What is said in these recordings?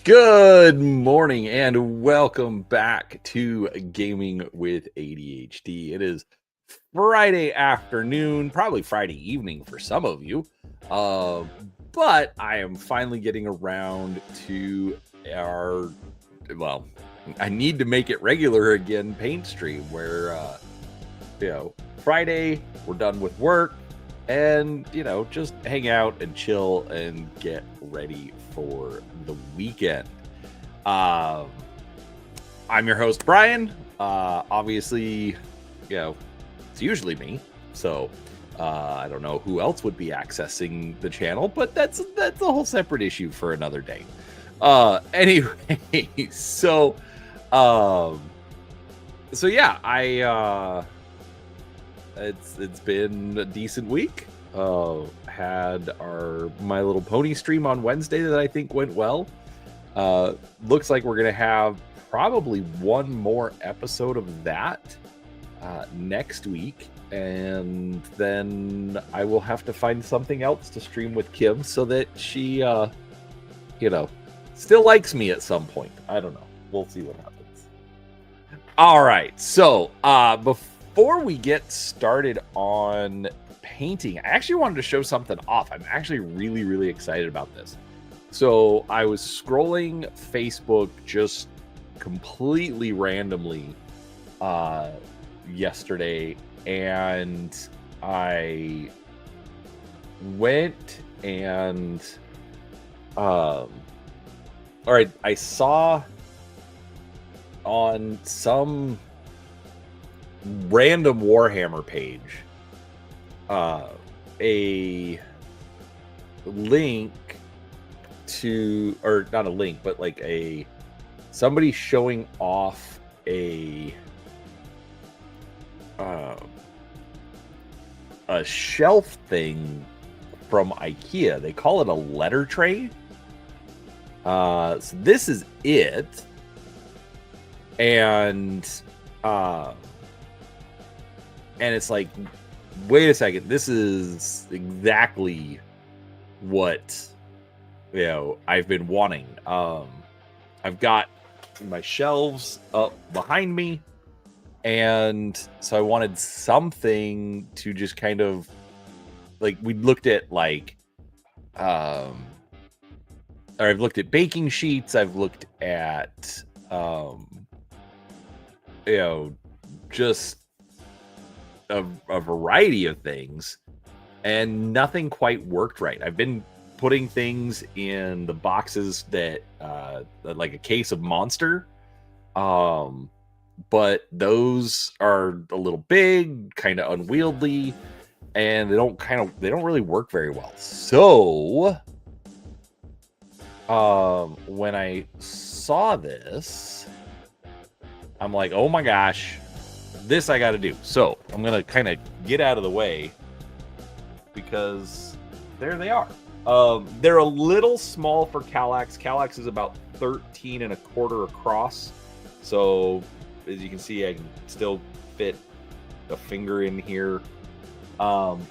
Good morning and welcome back to Gaming with ADHD. It is Friday afternoon, probably Friday evening for some of you. Uh, but I am finally getting around to our, well, I need to make it regular again paint stream where, Friday we're done with work and, just hang out and chill and get ready for the weekend. Um, I'm your host, Brian. Obviously, it's usually me. So I don't know who else would be accessing the channel, but that's a whole separate issue for another day. Anyway, um, so yeah, it's been a decent week. Had our My Little Pony stream on Wednesday that I think went well. Looks like we're gonna have probably one more episode of that next week, and then I will have to find something else to stream with Kim so that she still likes me at some point. I don't know, we'll see what happens. All right, so before we get started on painting, I actually wanted to show something off. I'm actually really excited about this. So I was scrolling Facebook just completely randomly yesterday, and I went and I saw on some random Warhammer page a link to, or not a link, but like somebody showing off a shelf thing from IKEA. They call it a letter tray. So this is it. And it's like, wait a second, this is exactly what I've been wanting. I've got my shelves up behind me, and so I wanted something to just kind of like, we looked at like or I've looked at baking sheets, I've looked at just a variety of things, and nothing quite worked right. I've been putting things in the boxes that like a case of Monster, but those are a little big, kind of unwieldy, and they don't really work very well. So when I saw this, I'm like, oh my gosh, this I got to do. So I'm gonna kind of get out of the way, because there they are. They're a little small for Kallax. Kallax is about 13 and a quarter across. So as you can see, I can still fit a finger in here. And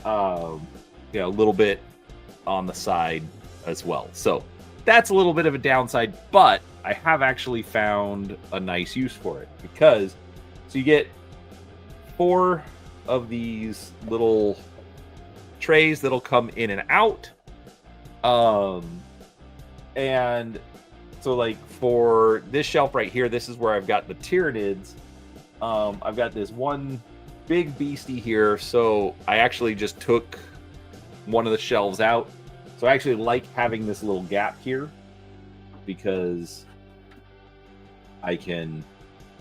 a little bit on the side as well. So that's a little bit of a downside, but I have actually found a nice use for it, because so you get 4 of these little trays that'll come in and out. And so like for this shelf right here, this is where I've got the Tyranids. I've got this one big beastie here, so I actually just took one of the shelves out. So I actually like having this little gap here, because I can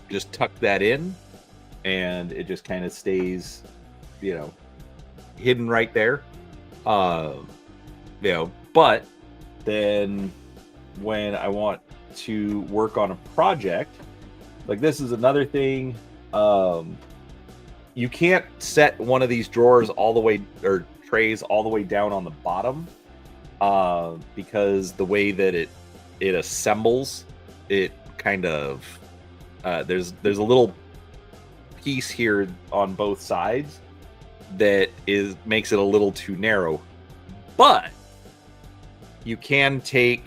just tuck that in and it just kind of stays, hidden right there. But then when I want to work on a project, like this is another thing, you can't set one of these drawers all the way, or trays all the way down on the bottom, because the way that it assembles, it kind of there's a little piece here on both sides that makes it a little too narrow. But you can take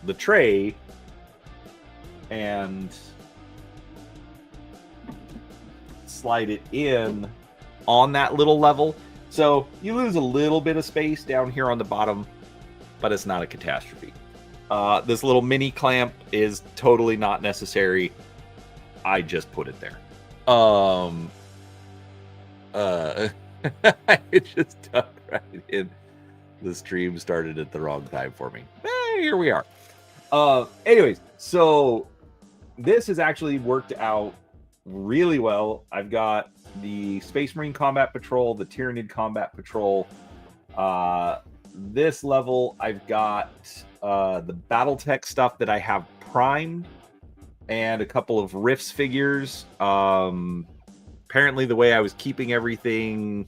the tray and slide it in on that little level. So you lose a little bit of space down here on the bottom, but it's not a catastrophe. This little mini clamp is totally not necessary. I just put it there. It just ducked right in. The stream started at the wrong time for me. Here we are. Anyways, so this has actually worked out really well. I've got the Space Marine Combat Patrol, the Tyranid Combat Patrol. This level, I've got the Battletech stuff that I have primed, and a couple of Rifts figures. Apparently, the way I was keeping everything,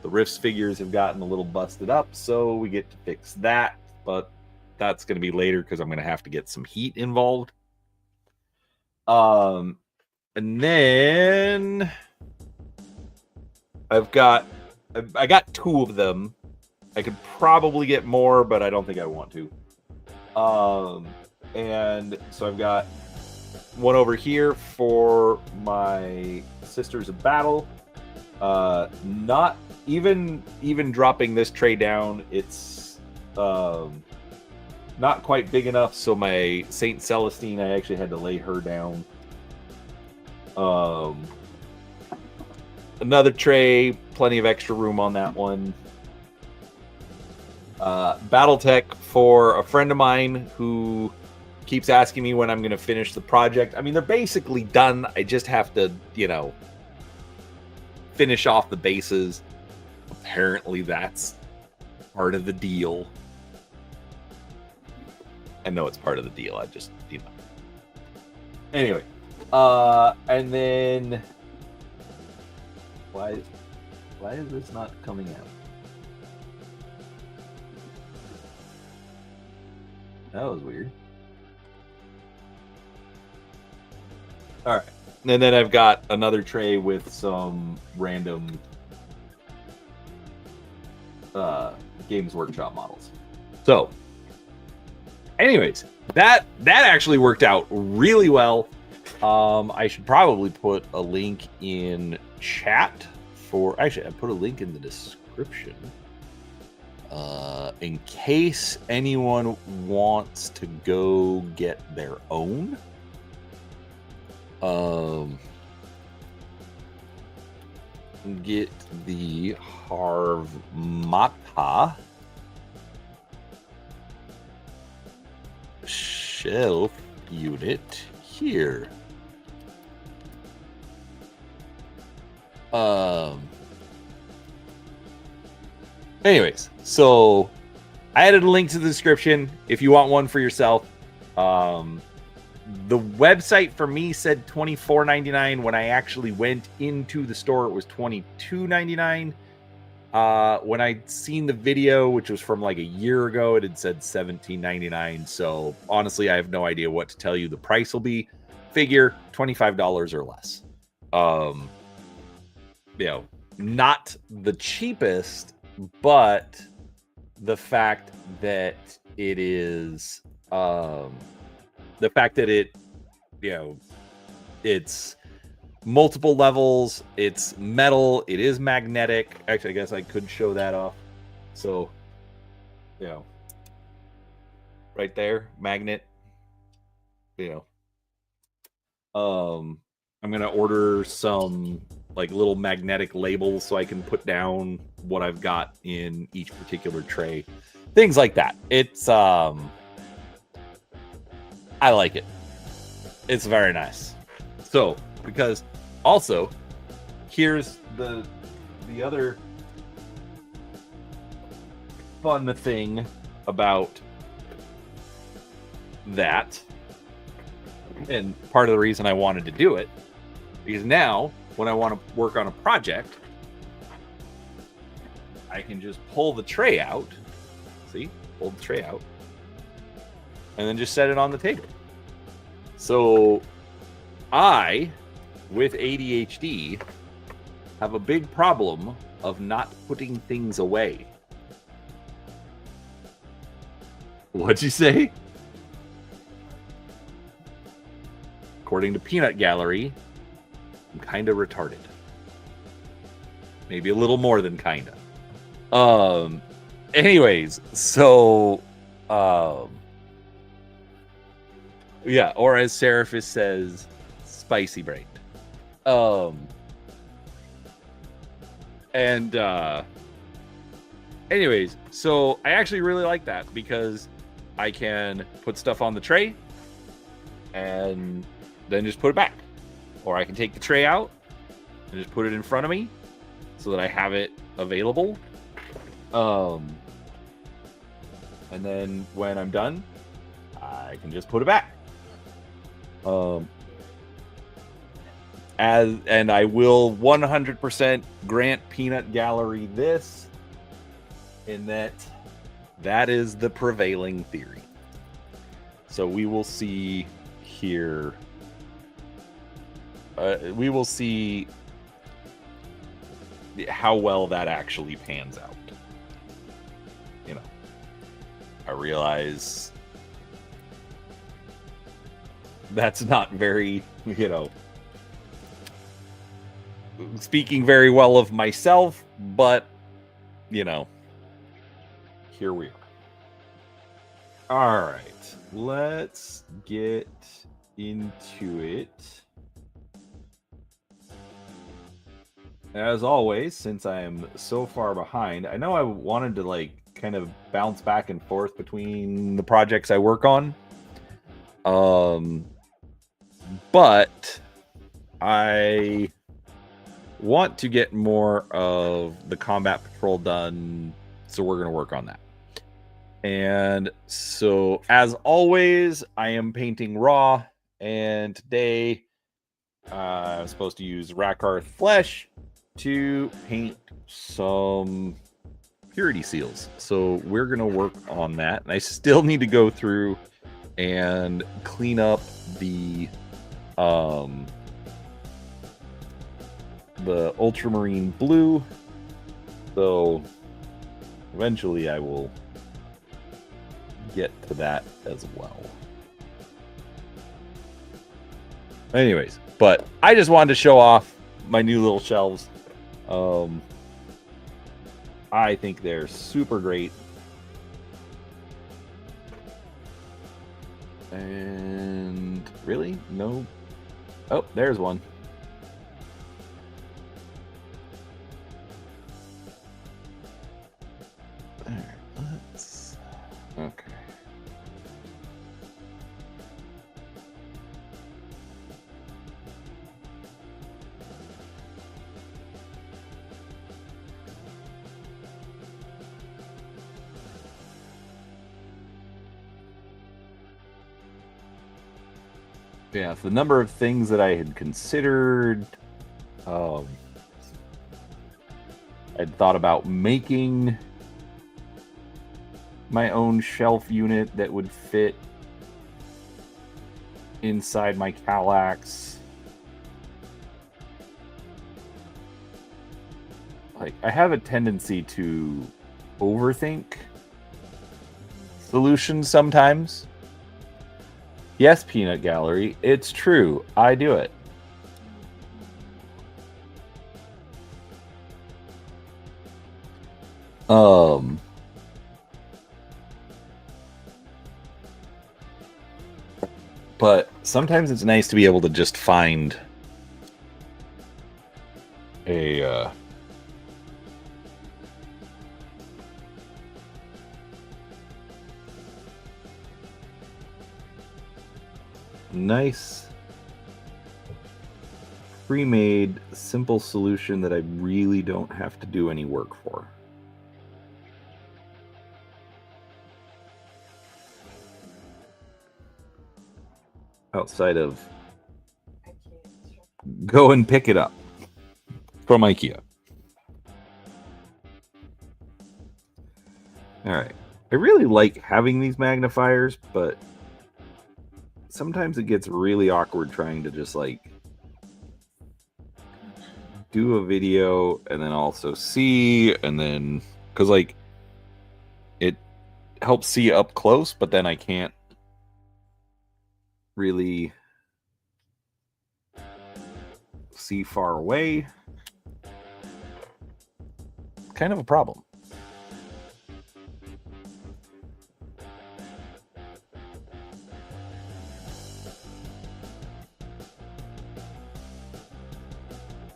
the Rifts figures have gotten a little busted up, so we get to fix that. But that's going to be later because I'm going to have to get some heat involved. And then I got 2 of them. I could probably get more, but I don't think I want to. And so I've got one over here for my Sisters of Battle. Not even dropping this tray down, it's not quite big enough, so my Saint Celestine, I actually had to lay her down. Another tray, plenty of extra room on that one. Battletech for a friend of mine who keeps asking me when I'm going to finish the project. I mean, they're basically done. I just have to, finish off the bases. Apparently that's part of the deal. I know it's part of the deal. I just, Anyway. And then why is this not coming out? That was weird. All right. And then I've got another tray with some random Games Workshop models. So, anyways, that actually worked out really well. I should probably put a link in chat for... Actually, I put a link in the description. In case anyone wants to go get their own. Get the Harvmatta shelf unit here. Anyways, so I added a link to the description if you want one for yourself. The website for me said $24.99. When I actually went into the store, it was $22.99. When I'd seen the video, which was from like a year ago, it had said $17.99. So honestly, I have no idea what to tell you the price will be. Figure $25 or less. Not the cheapest, but the fact that it is the fact that it's multiple levels, it's metal, it is magnetic. Actually, I guess I could show that off. So, right there, magnet. I'm gonna order some like little magnetic labels so I can put down what I've got in each particular tray. Things like that. It's I like it. It's very nice. So, because also, here's the other fun thing about that, and part of the reason I wanted to do it, because now, when I want to work on a project, I can just pull the tray out. See? Pull the tray out. And then just set it on the table. So I, with ADHD, have a big problem of not putting things away. What'd you say? According to Peanut Gallery, I'm kind of retarded. Maybe a little more than kinda. Anyways, so yeah, or as Seraphis says, spicy brained. And anyways, so I actually really like that because I can put stuff on the tray and then just put it back. Or I can take the tray out and just put it in front of me so that I have it available. And then when I'm done, I can just put it back. And I will 100% grant Peanut Gallery this, in that is the prevailing theory. So we will see here. We will see how well that actually pans out. You know, I realize that's not very, speaking very well of myself, but, here we are. All right, let's get into it. As always, since I am so far behind, I know I wanted to kind of bounce back and forth between the projects I work on. But I want to get more of the combat patrol done, so we're going to work on that. And so, as always, I am painting raw, and today I'm supposed to use Rakarth Flesh to paint some purity seals. So we're going to work on that. And I still need to go through and clean up the ultramarine blue. So eventually I will get to that as well. Anyways, but I just wanted to show off my new little shelves. I think they're super great. And really? No. Oh, there's one. There, let's... Okay. Yeah, the number of things that I had considered. I'd thought about making my own shelf unit that would fit inside my Kallax. I have a tendency to overthink solutions sometimes. Yes, Peanut Gallery, it's true. I do it. But sometimes it's nice to be able to just find a nice pre-made simple solution that I really don't have to do any work for. Outside of go and pick it up from IKEA. All right. I really like having these magnifiers, but sometimes it gets really awkward trying to just do a video and then also see, and then because helps see up close, but then I can't really see far away. Kind of a problem.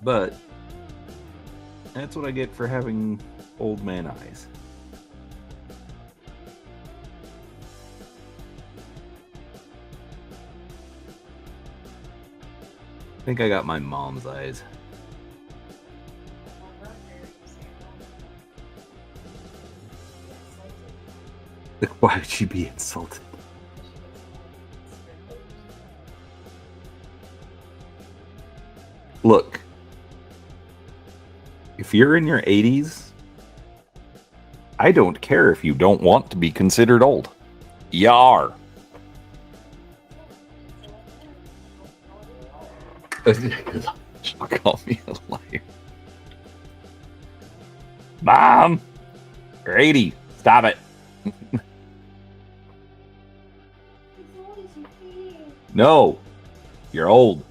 But that's what I get for having old man eyes. I think I got my mom's eyes. Why would she be insulted? Look, if you're in your 80s, I don't care if you don't want to be considered old. You are. She'll call me a liar. Mom, you're 80. Stop it. No, you're old.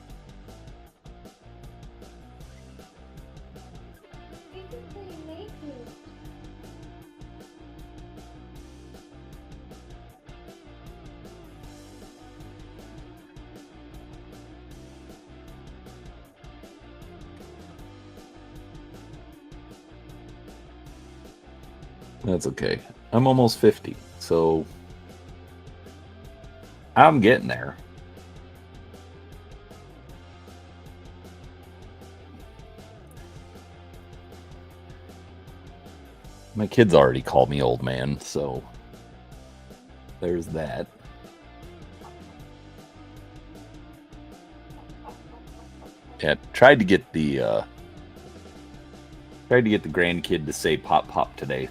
That's okay. I'm almost 50, so I'm getting there. My kids already call me old man, so there's that. Yeah, tried to get the grandkid to say pop pop today.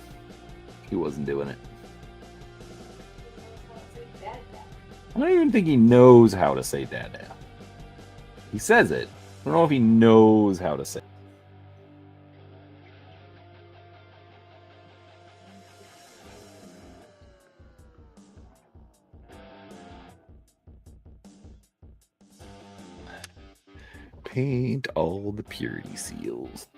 He wasn't doing it. I don't even think he knows how to say dada. He says it. I don't know if he knows how to say it. Paint all the purity seals.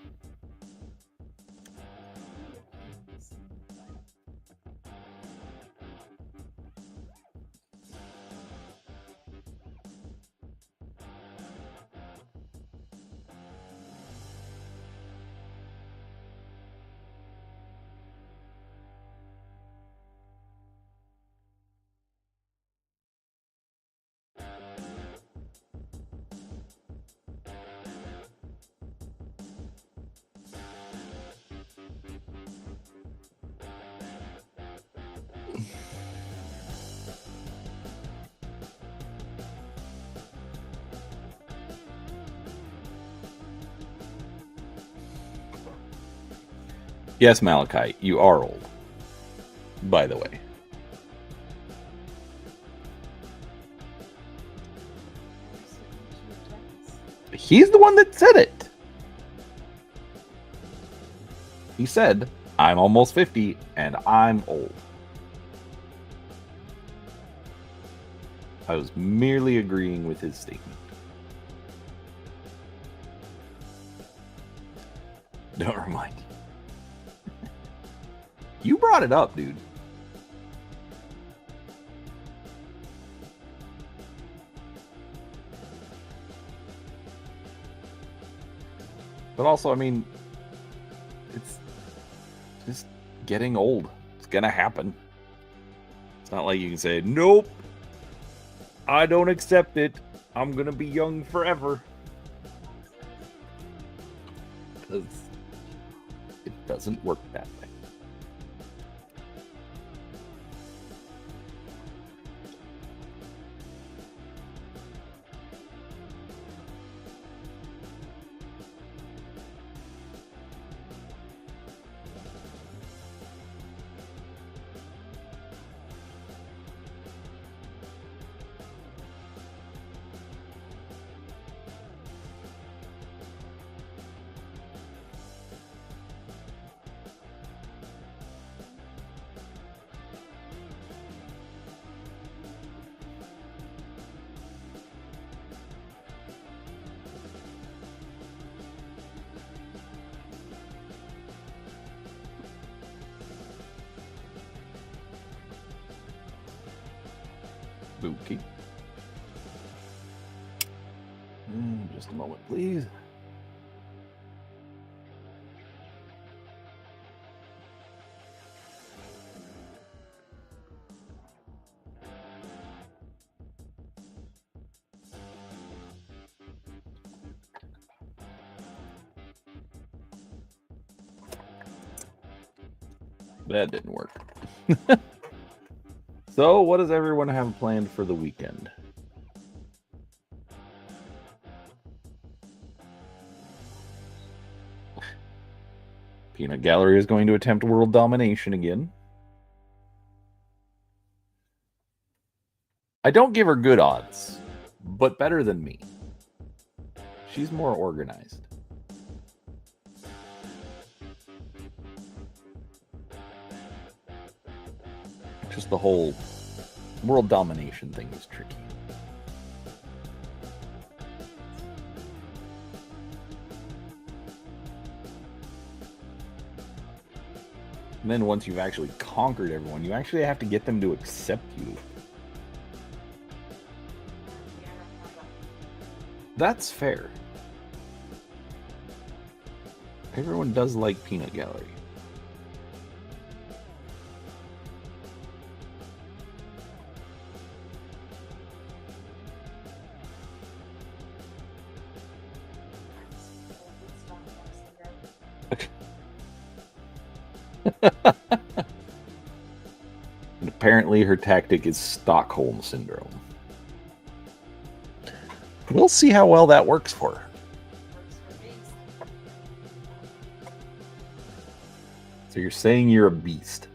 Yes, Malachi, you are old. By the way. He's the one that said it. He said, I'm almost 50 and I'm old. I was merely agreeing with his statement. Don't remind you. You brought it up, dude. But also, I mean, it's just getting old. It's gonna happen. It's not like you can say, nope, I don't accept it. I'm gonna be young forever. Because it doesn't work that way. Spooky. Just a moment, please. That didn't work. So, what does everyone have planned for the weekend? Peanut Gallery is going to attempt world domination again. I don't give her good odds, but better than me. She's more organized. Just the whole world domination thing is tricky. And then once you've actually conquered everyone, you actually have to get them to accept you. That's fair. Everyone does like Peanut Gallery. And apparently her tactic is Stockholm Syndrome. We'll see how well that works for her. So you're saying you're a beast?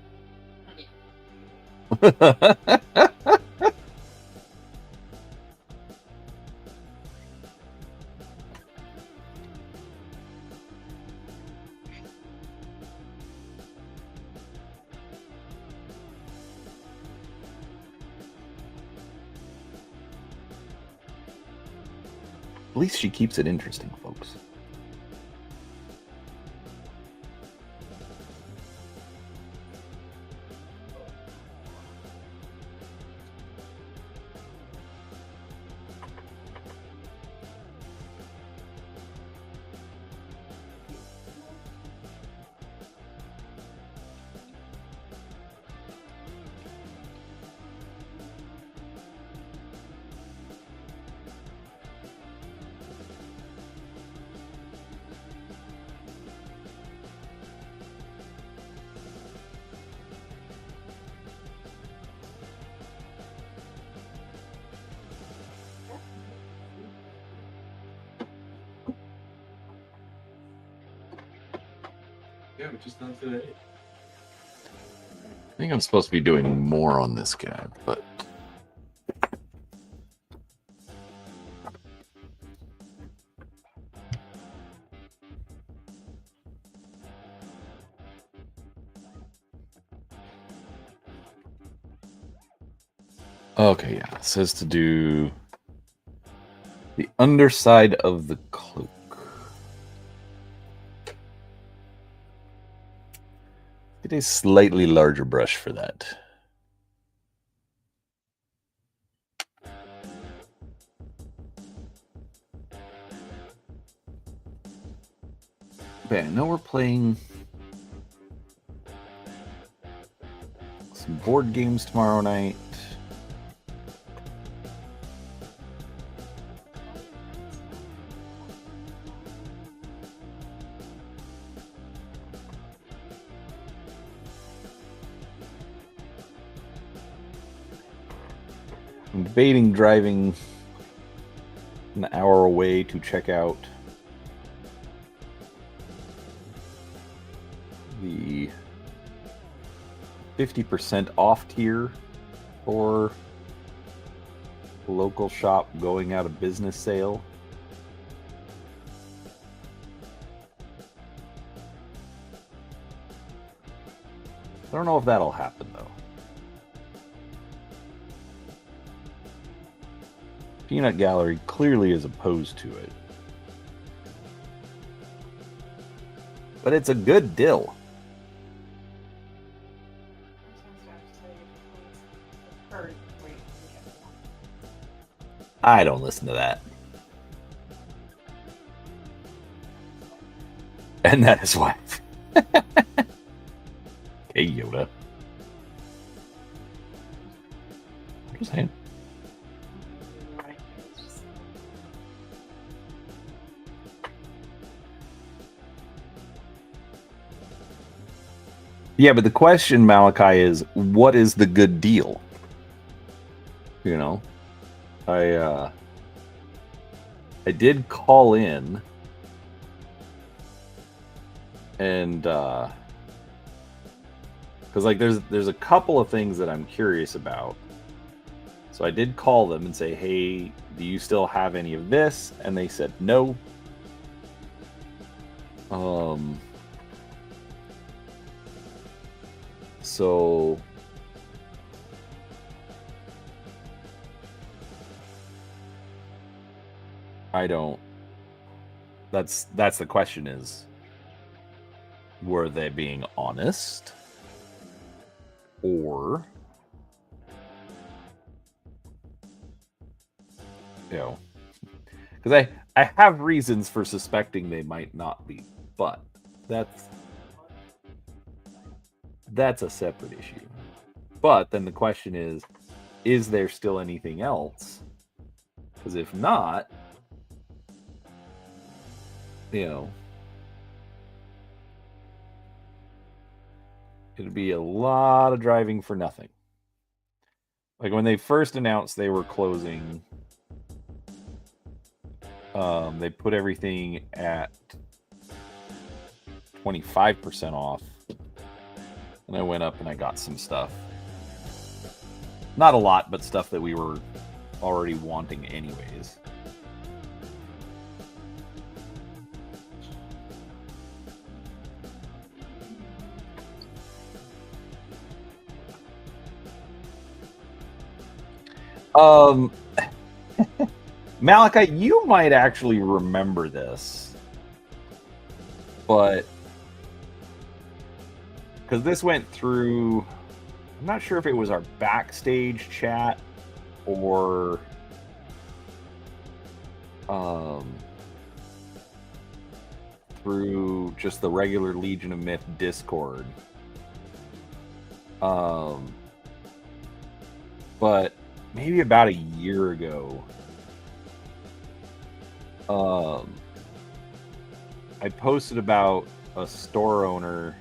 At least she keeps it interesting, folks. Yeah, but just not today. I think I'm supposed to be doing more on this guy, but okay, yeah. It says to do the underside of the cloak. Get a slightly larger brush for that. Okay, now we're playing some board games tomorrow night. I'm debating driving an hour away to check out the 50% off tier for the local shop going out of business sale. I don't know if that'll happen though. Peanut Gallery clearly is opposed to it. But it's a good deal. I don't listen to that. And that is why. Hey, Yoda. I'm just saying. Yeah, but the question, Malachi, is what is the good deal? You know, I did call in, and because like there's a couple of things that I'm curious about. So I did call them and say, "Hey, do you still have any of this?" And they said no. So I don't. That's the question: is were they being honest, or you know? Because I have reasons for suspecting they might not be, but that's a separate issue. But then the question is there still anything else? Because if not, you know, it'd be a lot of driving for nothing. Like when they first announced they were closing, they put everything at 25% off. And I went up and I got some stuff. Not a lot, but stuff that we were already wanting anyways. Malachi, you might actually remember this, but because this went through, I'm not sure if it was our backstage chat or through just the regular Legion of Myth Discord. But maybe about a year ago, I posted about a store owner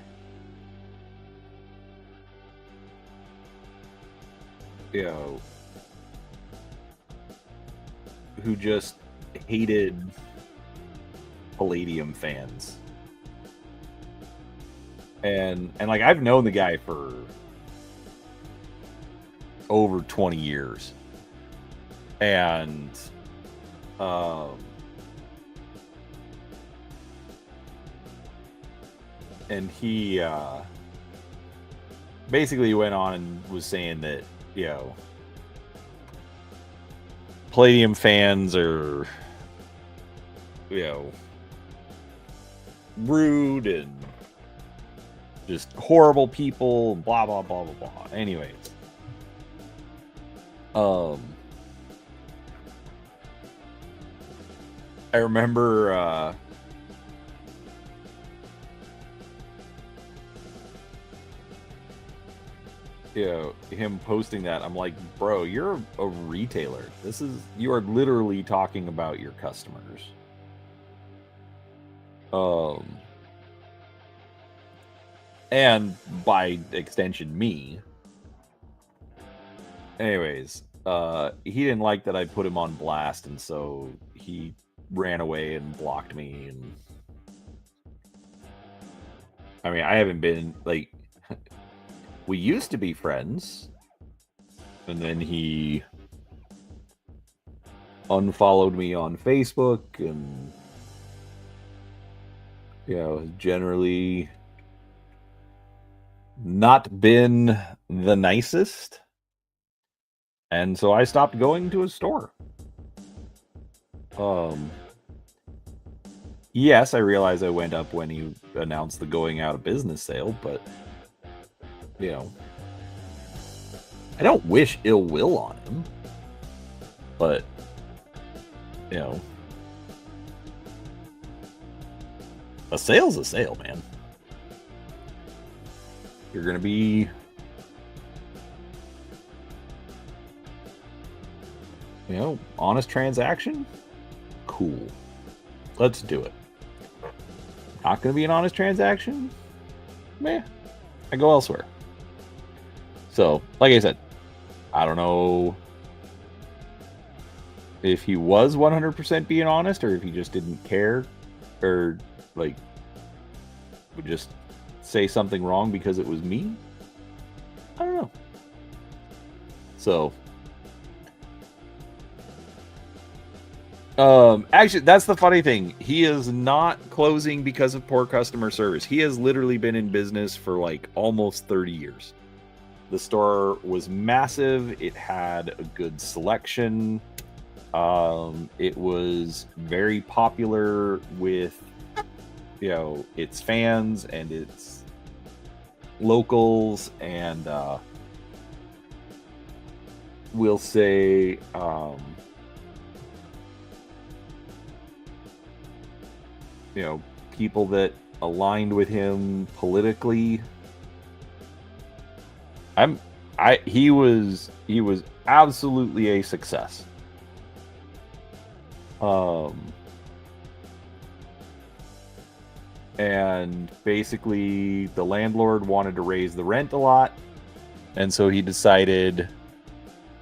who just hated Palladium fans. And like I've known the guy for over 20 years. And he basically went on and was saying that, Palladium fans are, rude and just horrible people, blah, blah, blah, blah, blah. Anyways. I remember him posting that. I'm like, bro, you're a retailer. You are literally talking about your customers. And by extension, me. Anyways, he didn't like that I put him on blast, and so he ran away and blocked me. And I mean, I haven't been like, we used to be friends, and then he unfollowed me on Facebook, and generally not been the nicest. And so I stopped going to his store. Yes, I realize I went up when he announced the going out of business sale, but I don't wish ill will on him. But you know, a sale's a sale, man. You're going to be, you know, honest transaction. Cool. Let's do it. Not going to be an honest transaction? Meh. I go elsewhere. So, like I said, I don't know if he was 100% being honest or if he just didn't care or, like, would just say something wrong because it was me. I don't know. So, actually, that's the funny thing. He is not closing because of poor customer service. He has literally been in business for like almost 30 years. The store was massive. It had a good selection. It was very popular with, you know, its fans and its locals, and we'll say you know, people that aligned with him politically. He was absolutely a success. And basically the landlord wanted to raise the rent a lot, and so he decided,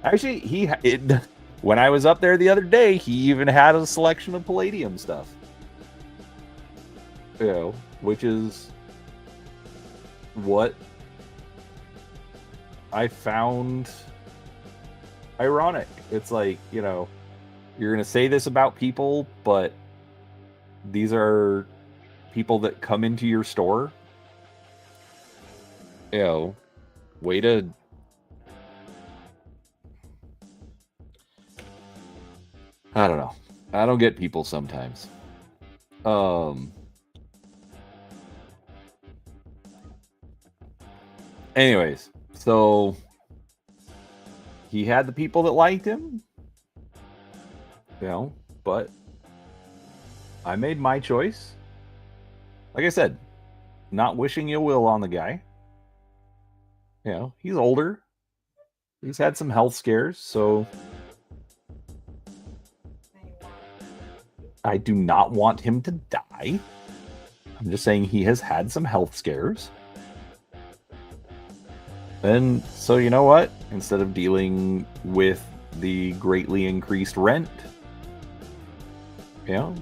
actually when I was up there the other day, he even had a selection of Palladium stuff, you know, which is what I found ironic. It's like, you know, you're going to say this about people, but these are people that come into your store. You know, way to... I don't know. I don't get people sometimes. Anyways, so he had the people that liked him, you know, but I made my choice. Like I said, not wishing ill will on the guy. You know, he's older. He's had some health scares, so I do not want him to die. I'm just saying he has had some health scares. And so, you know what? Instead of dealing with the greatly increased rent, you know,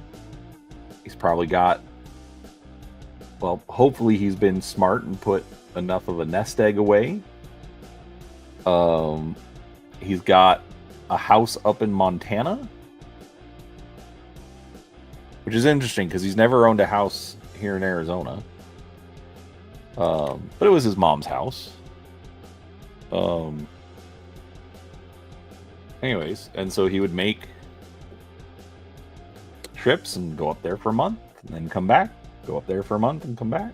he's probably got, well, hopefully he's been smart and put enough of a nest egg away. He's got a house up in Montana, which is interesting because he's never owned a house here in Arizona. But it was his mom's house. Anyways, and so he would make trips and go up there for a month and then come back, go up there for a month and come back.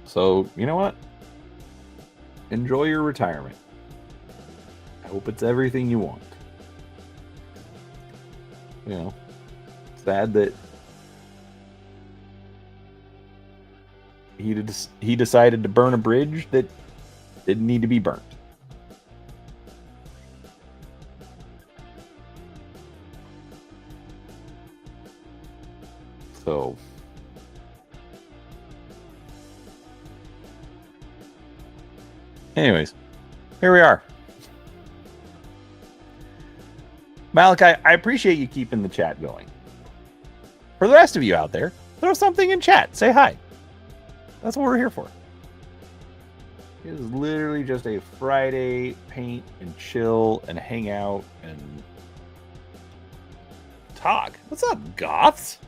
So, you know what? Enjoy your retirement. I hope it's everything you want. You know, sad that he decided to burn a bridge that didn't need to be burnt. So, anyways, here we are. Malachi, I appreciate you keeping the chat going. For the rest of you out there, throw something in chat. Say hi. That's what we're here for. It is literally just a Friday paint and chill and hang out and talk. What's up, goths?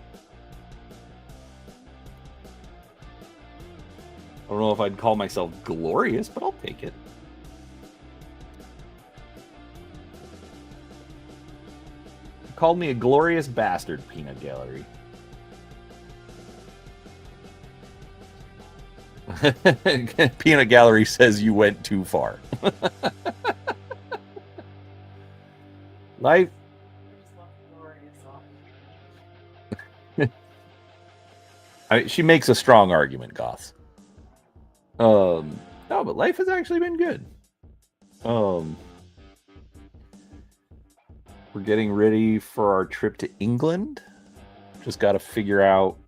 I don't know if I'd call myself glorious, but I'll take it. You called me a glorious bastard, Peanut Gallery. Peanut Gallery says you went too far. Life. She makes a strong argument, Goth. No, but life has actually been good. We're getting ready for our trip to England. Just got to figure out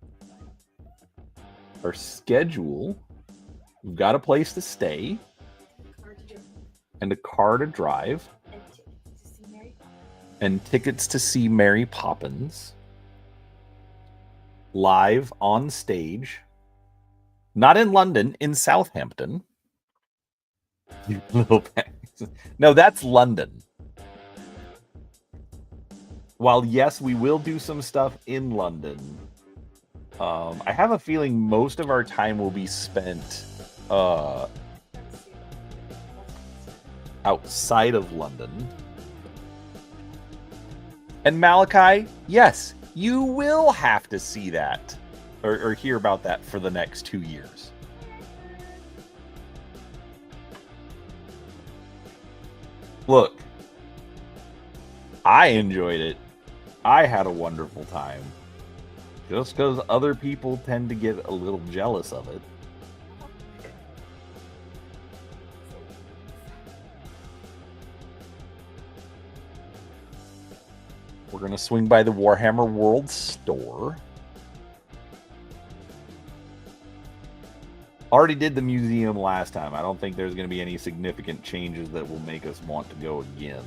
our schedule. We've got a place to stay and a car to drive and tickets to see Mary Poppins live on stage. Not in London, in Southampton. No, that's London. While yes, we will do some stuff in London, I have a feeling most of our time will be spent outside of London. And Malachi, yes, you will have to see that or hear about that for the next 2 years. Look, I enjoyed it. I had a wonderful time. Just because other people tend to get a little jealous of it. We're going to swing by the Warhammer World store. Already did the museum last time. I don't think there's going to be any significant changes that will make us want to go again.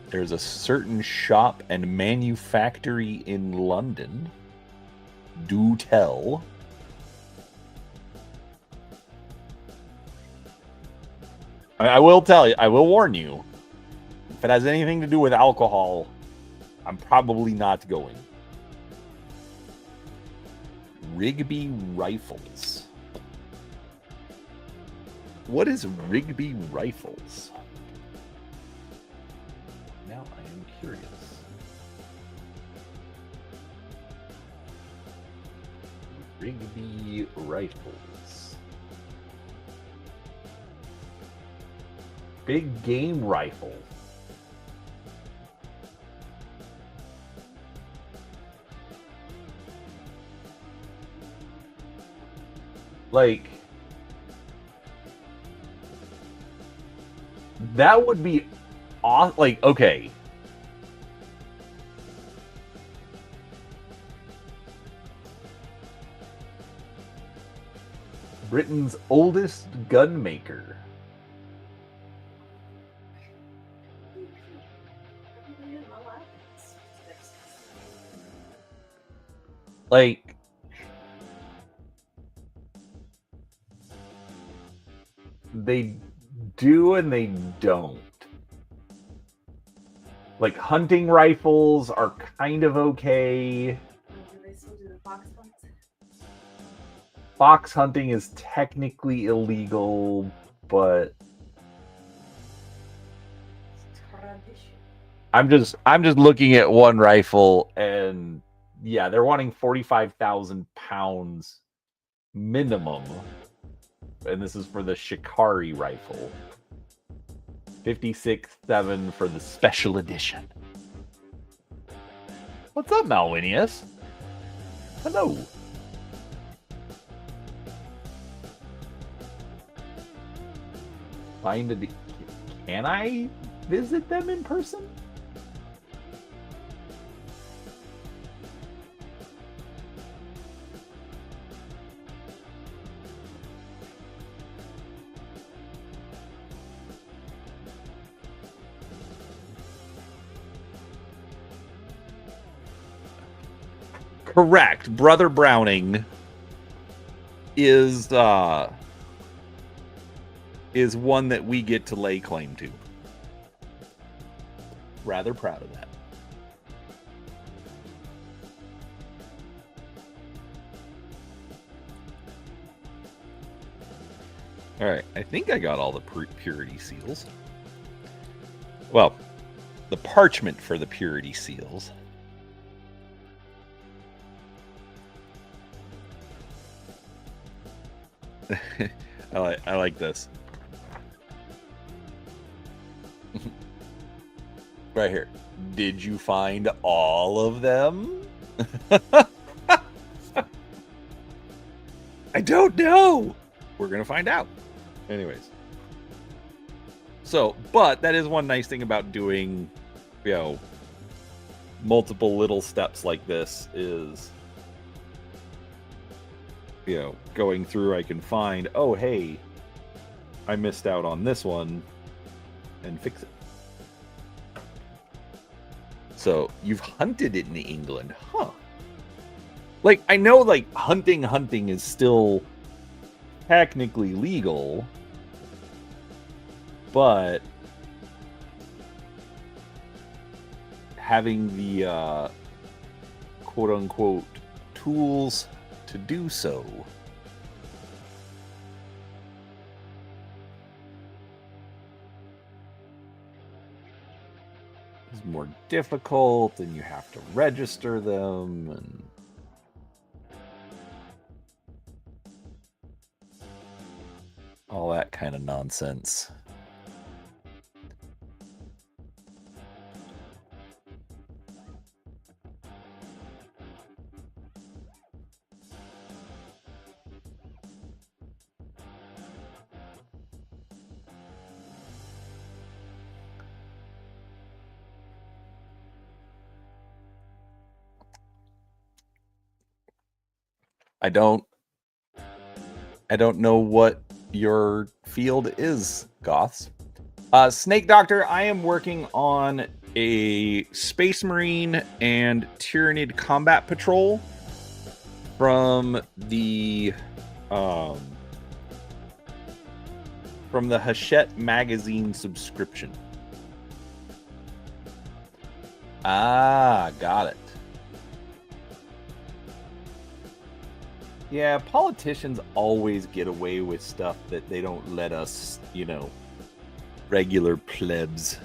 There's a certain shop and manufactory in London. Do tell. I will tell you, I will warn you. If it has anything to do with alcohol, I'm probably not going. Rigby Rifles. What is Rigby Rifles? Now I am curious. Rigby Rifles. Big game rifle. Like, that would be awesome. Like, okay. Britain's oldest gun maker. Like, they do and they don't. Like, hunting rifles are kind of okay. Do they still do the fox hunts? Fox hunting is technically illegal, but I'm just looking at one rifle, and yeah, they're wanting 45,000 pounds minimum, and this is for the Shikari rifle. 56.7 for the special edition. What's up, Malwinius? Hello. Can I visit them in person? Correct. Brother Browning is one that we get to lay claim to. Rather proud of that. All right, I think I got all the purity seals. Well, the parchment for the purity seals. I like this. Right here. Did you find all of them? I don't know. We're going to find out. Anyways. So, but that is one nice thing about doing, you know, multiple little steps like this is, you know, going through, I can find, oh, hey, I missed out on this one and fix it. So you've hunted it in England, huh? Like, I know, like, hunting is still technically legal, but having the quote-unquote tools to do so is more difficult, and you have to register them, and all that kind of nonsense. I don't know what your field is, Goths. Snake Doctor, I am working on a Space Marine and Tyranid combat patrol from the Hachette magazine subscription. Ah, got it. Yeah, politicians always get away with stuff that they don't let us, you know, regular plebs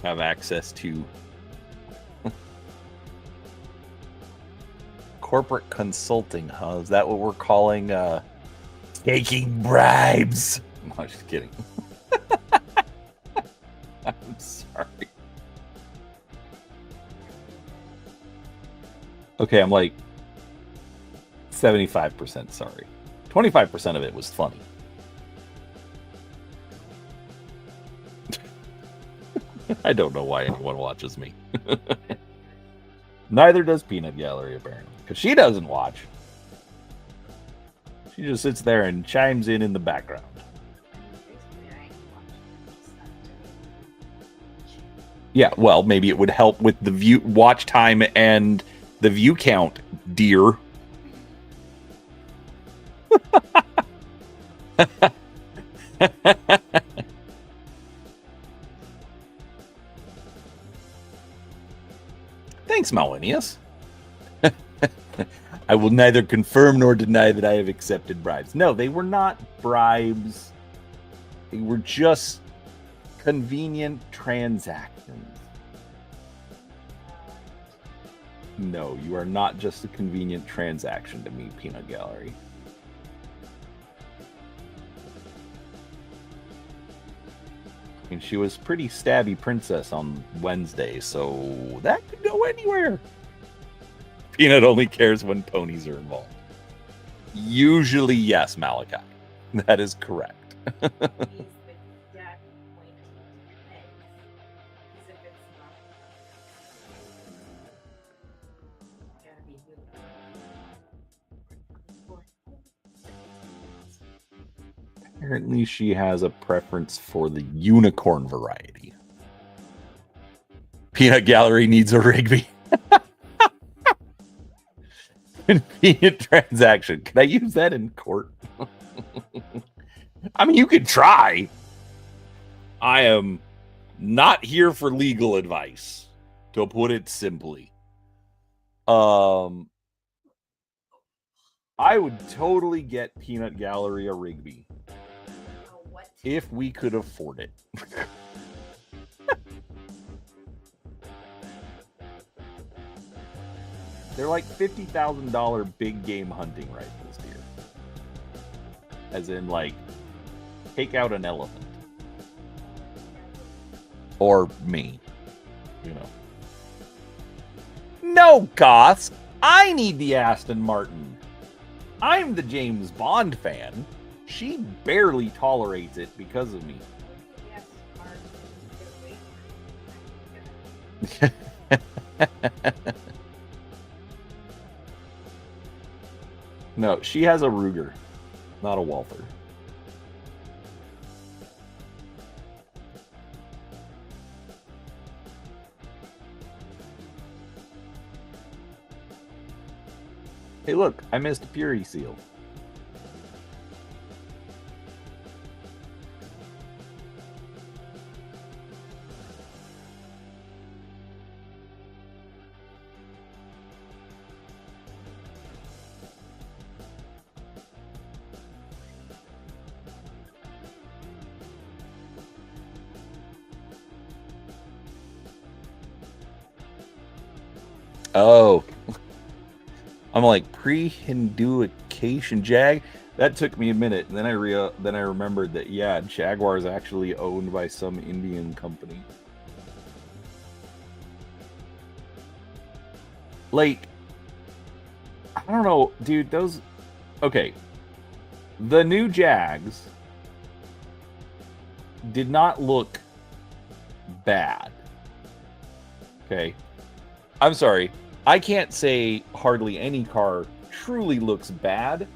have access to. Corporate consulting, huh? Is that what we're calling taking bribes? I'm just kidding. I'm sorry. Okay, I'm like 75% sorry. 25% of it was funny. I don't know why anyone watches me. Neither does Peanut Gallery, apparently. Because she doesn't watch. She just sits there and chimes in the background. Yeah, well, maybe it would help with the watch time and the view count, dear. Thanks, Malinius. I will neither confirm nor deny that I have accepted bribes. No, they were not bribes. They were just convenient transactions. No, you are not just a convenient transaction to me, Peanut Gallery. I mean, she was pretty stabby princess on Wednesday, so that could go anywhere. Peanut only cares when ponies are involved. Usually, yes, Malachi. That is correct. Apparently, she has a preference for the unicorn variety. Peanut Gallery needs a Rigby. Convenient transaction. Can I use that in court? I mean, you could try. I am not here for legal advice, to put it simply. I would totally get Peanut Gallery a Rigby if we could afford it. They're like $50,000 big game hunting rifles here. As in, like, take out an elephant. Or me. You know. No, Goss! I need the Aston Martin. I'm the James Bond fan. She barely tolerates it because of me. No, she has a Ruger, not a Walther. Hey, look, I missed a Purity Seal. Oh, I'm like pre-Hinduication Jag. That took me a minute, and then I remembered that yeah, Jaguar is actually owned by some Indian company. Like, I don't know, dude. Those okay. The new Jags did not look bad. Okay, I'm sorry. I can't say hardly any car truly looks bad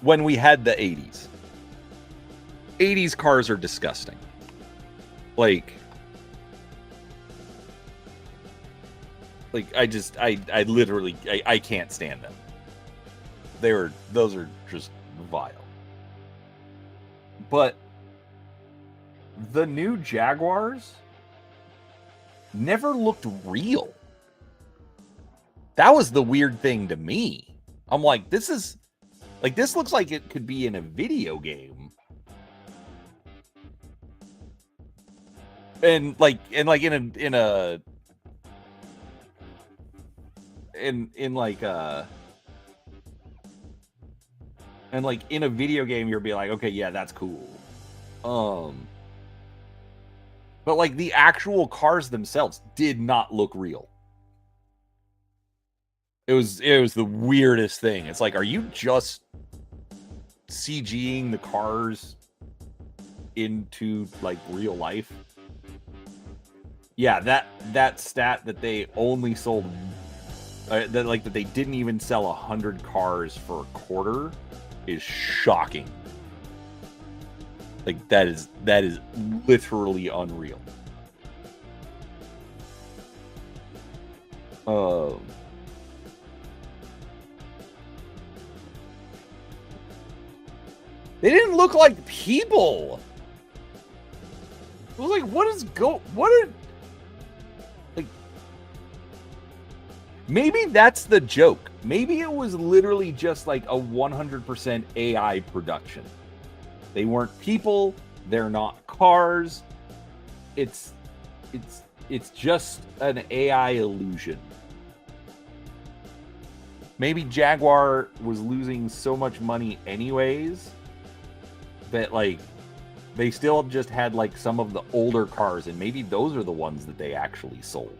when we had the 80s. 80s cars are disgusting. Like I literally I can't stand them. Those are just vile. But the new Jaguars never looked real. That was the weird thing to me. I'm like, this looks like it could be in a video game. And like in a video game you'll be like, okay, yeah, that's cool. But like the actual cars themselves did not look real. It was the weirdest thing. It's like, are you just CGing the cars into like real life? Yeah, that stat that they only sold that they didn't even sell 100 cars for a quarter is shocking. Like that is literally unreal. They didn't look like people. I was like, maybe that's the joke. Maybe it was literally just like a 100% AI production. They weren't people. They're not cars. It's just an AI illusion. Maybe Jaguar was losing so much money anyways that like they still just had like some of the older cars, and maybe those are the ones that they actually sold.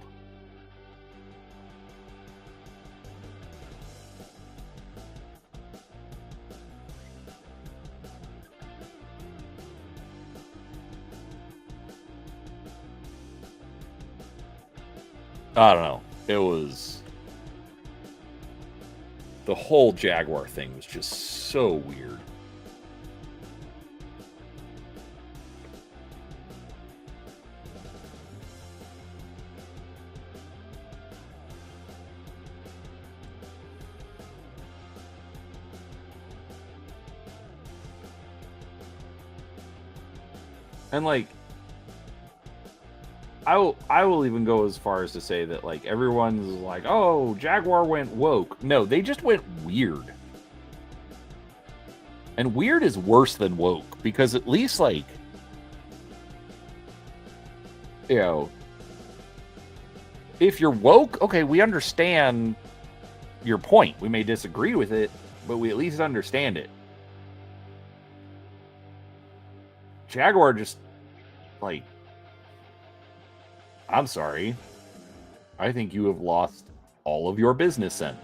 I don't know. It was the whole Jaguar thing was just so weird. And like I will even go as far as to say that like everyone's like, oh, Jaguar went woke. No, they just went weird. And weird is worse than woke, because at least like, you know, if you're woke, okay, we understand your point. We may disagree with it, but we at least understand it. Jaguar just like I'm sorry. I think you have lost all of your business sense.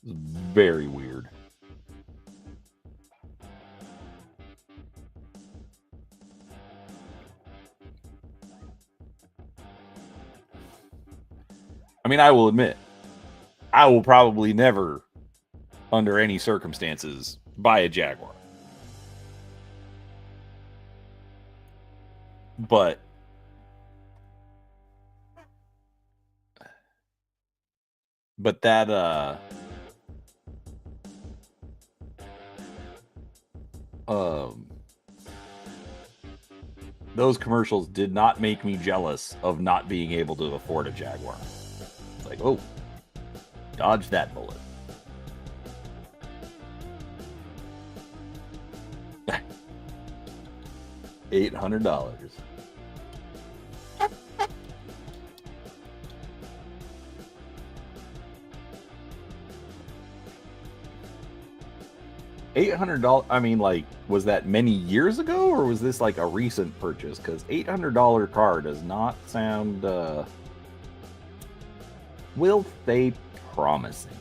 It's very weird. I mean, I will admit, I will probably never, under any circumstances, buy a Jaguar. But that those commercials did not make me jealous of not being able to afford a Jaguar. It's like, oh, dodge that bullet. $800. $800. I mean, like, was that many years ago, or was this like a recent purchase? Because $800 car does not sound, will say, promising.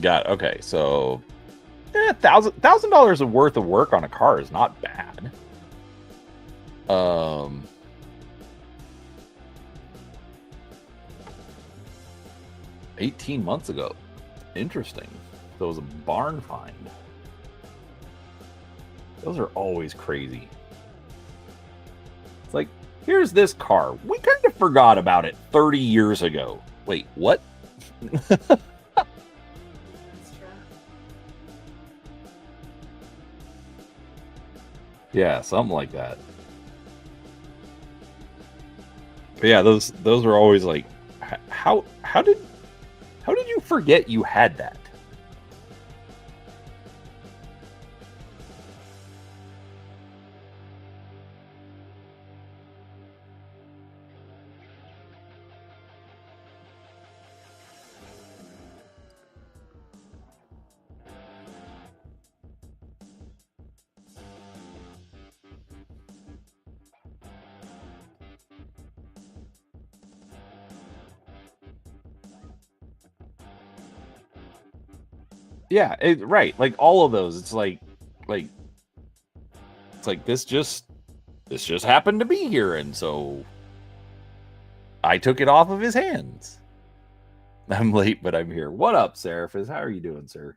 Got it. Okay, so $1,000 worth of work on a car is not bad. 18 months ago. Interesting. So it was a barn find. Those are always crazy. It's like, here's this car. We kind of forgot about it 30 years ago. Wait, what? Yeah, something like that. But yeah, those are always like, how did you forget you had that? Yeah, right. Like all of those, it's like this just happened to be here, and so I took it off of his hands. I'm late, but I'm here. What up, Seraphis? How are you doing, sir?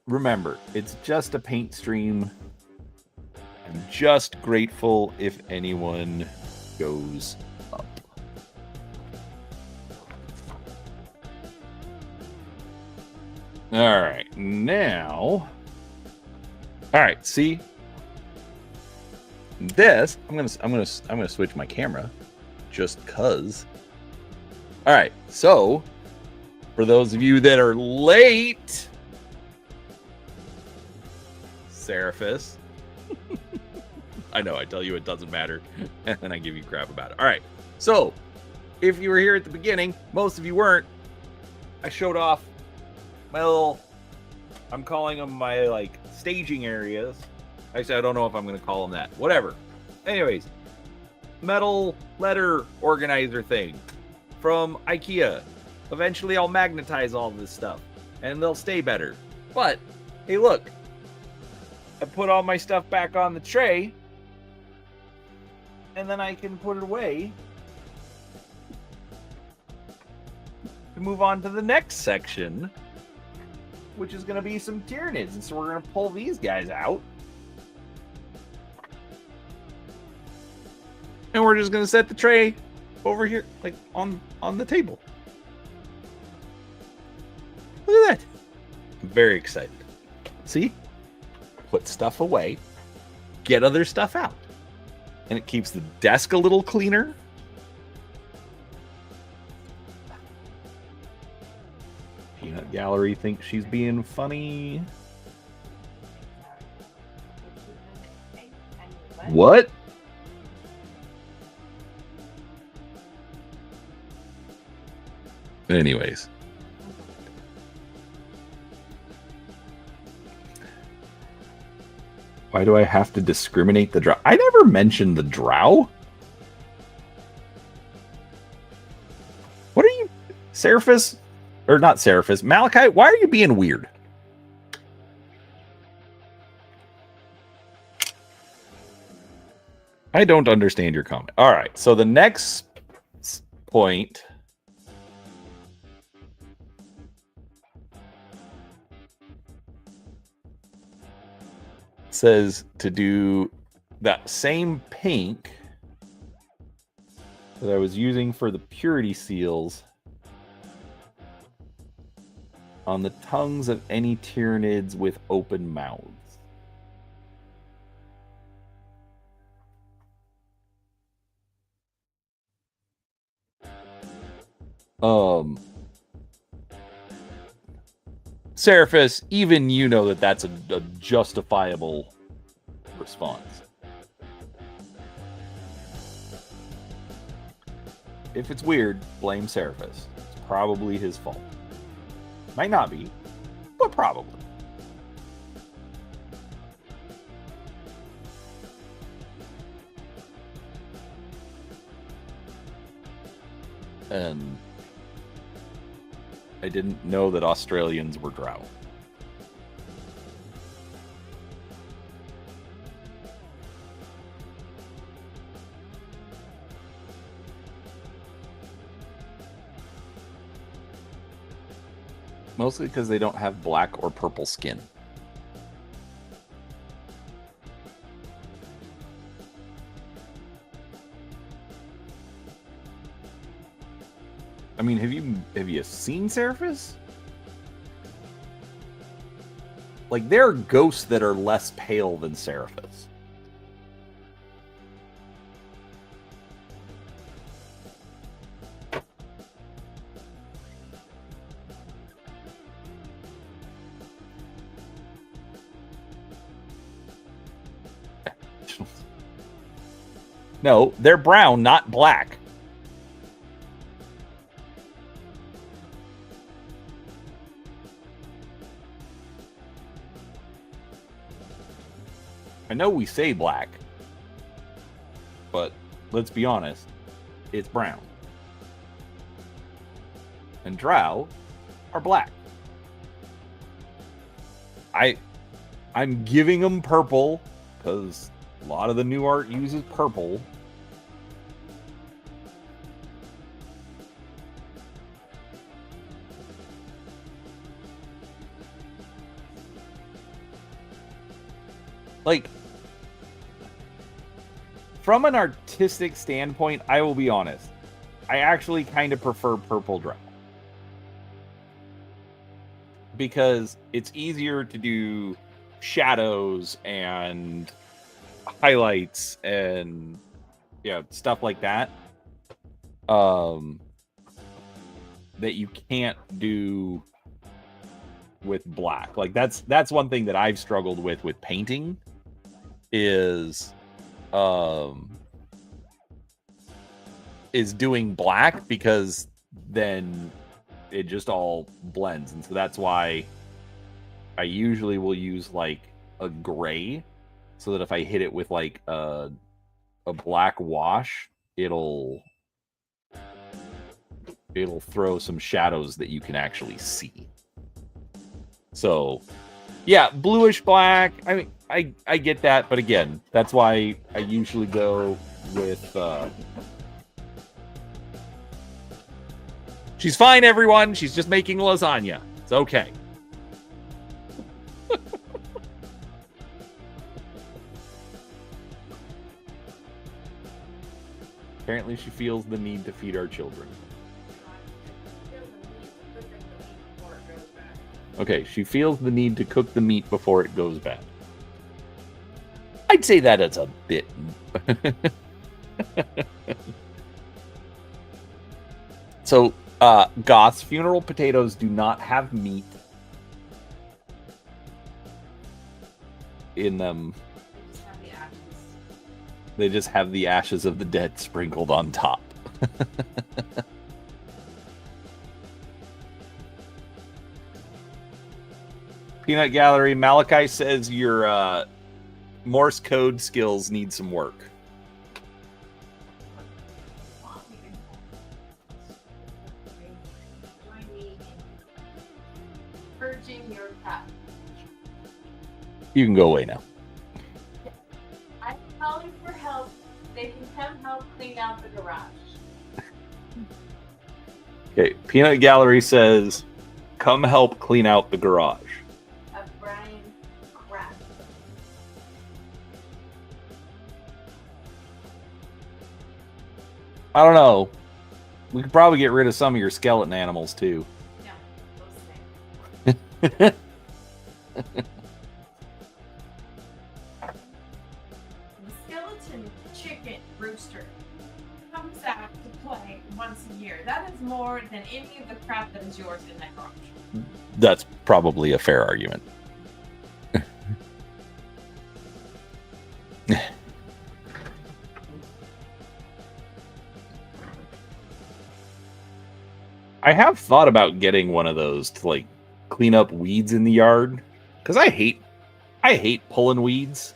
Remember, it's just a paint stream. I'm just grateful if anyone goes up. All right, now. All right, see this. I'm gonna switch my camera, just cause. All right, so for those of you that are late, Seraphis. I know, I tell you it doesn't matter, and then I give you crap about it. All right, so if you were here at the beginning, most of you weren't. I showed off my little, I'm calling them my, like, staging areas. Actually, I don't know if I'm going to call them that. Whatever. Anyways, metal letter organizer thing from IKEA. Eventually, I'll magnetize all this stuff, and they'll stay better. But, hey, look. I put all my stuff back on the tray, and then I can put it away to move on to the next section, which is going to be some Tyranids. And so we're going to pull these guys out. we're just gonna set the tray over here, like on the table. Look at that. I'm very excited. See? Put stuff away, get other stuff out. And it keeps the desk a little cleaner. Peanut Gallery thinks she's being funny. What? Anyways. Why do I have to discriminate the drow? I never mentioned the drow. What are you, Seraphis? Or not Seraphis, Malachi, why are you being weird? I don't understand your comment. All right, so the next point says to do that same pink that I was using for the purity seals on the tongues of any Tyranids with open mouths. Seraphis, even you know that that's a justifiable response. If it's weird, blame Seraphis. It's probably his fault. Might not be, but probably. And I didn't know that Australians were drow. Mostly because they don't have black or purple skin. I mean, have you seen Seraphis? Like, there are ghosts that are less pale than Seraphis. No, they're brown, not black. I know we say black, but let's be honest, it's brown. And drow are black. I'm giving them purple because a lot of the new art uses purple. Like, from an artistic standpoint, I will be honest. I actually kind of prefer purple drow. Because it's easier to do shadows and highlights and stuff like that. That you can't do with black. Like that's one thing that I've struggled with painting is doing black, because then it just all blends. And so that's why I usually will use like a gray, so that if I hit it with like a black wash, it'll throw some shadows that you can actually see. So yeah, bluish black. I mean, I get that, but again, that's why I usually go with she's fine, everyone. She's just making lasagna. It's okay. Apparently she feels the need to feed our children. Okay, she feels the need to cook the meat before it goes bad. I'd say that it's a bit... So, Goth's funeral potatoes do not have meat in them. They just have the ashes of the dead sprinkled on top. Peanut Gallery, Malachi says your Morse code skills need some work. Purging your cup. You can go away now. I'm calling for help. They can come help clean out the garage. Okay, Peanut Gallery says, come help clean out the garage. Of Brian crap. I don't know. We could probably get rid of some of your skeleton animals, too. No, those things. The skeleton chicken rooster comes out to play once a year. That is more than any of the crap that is yours in that garage. That's probably a fair argument. I have thought about getting one of those to like clean up weeds in the yard, because I hate pulling weeds.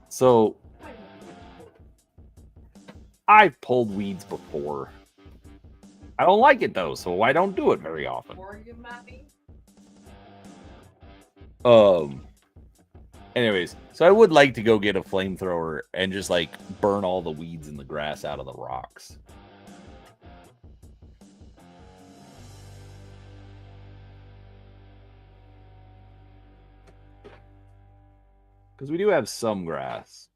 So I've pulled weeds before. I don't like it though, so I don't do it very often. Or you might be. Anyways, so I would like to go get a flamethrower and just like burn all the weeds and the grass out of the rocks. Because we do have some grass,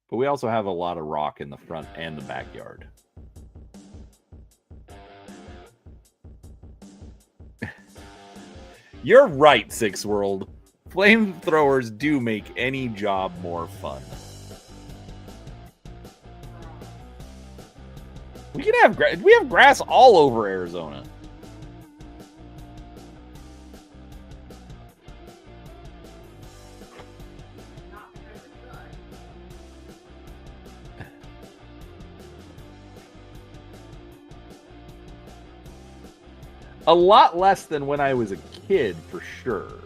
but we also have a lot of rock in the front and the backyard. You're right, Six World. Flamethrowers do make any job more fun. We can have we have grass all over Arizona. A lot less than when I was a kid, for sure.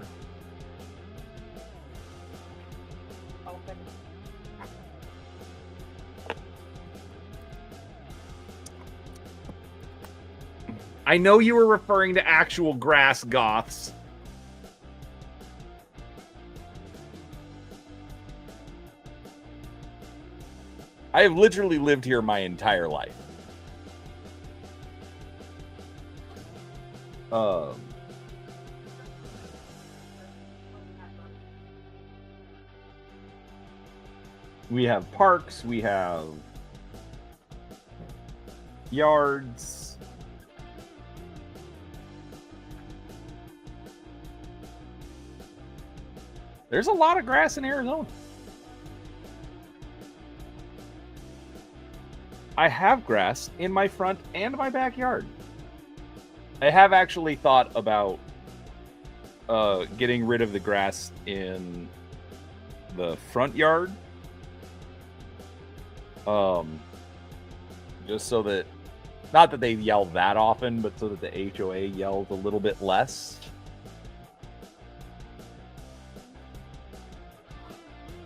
Open. I know you were referring to actual grass, Goths. I have literally lived here my entire life. We have parks, we have yards. There's a lot of grass in Arizona. I have grass in my front and my backyard. I have actually thought about getting rid of the grass in the front yard. Just so that, not that they yell that often, but so that the HOA yells a little bit less.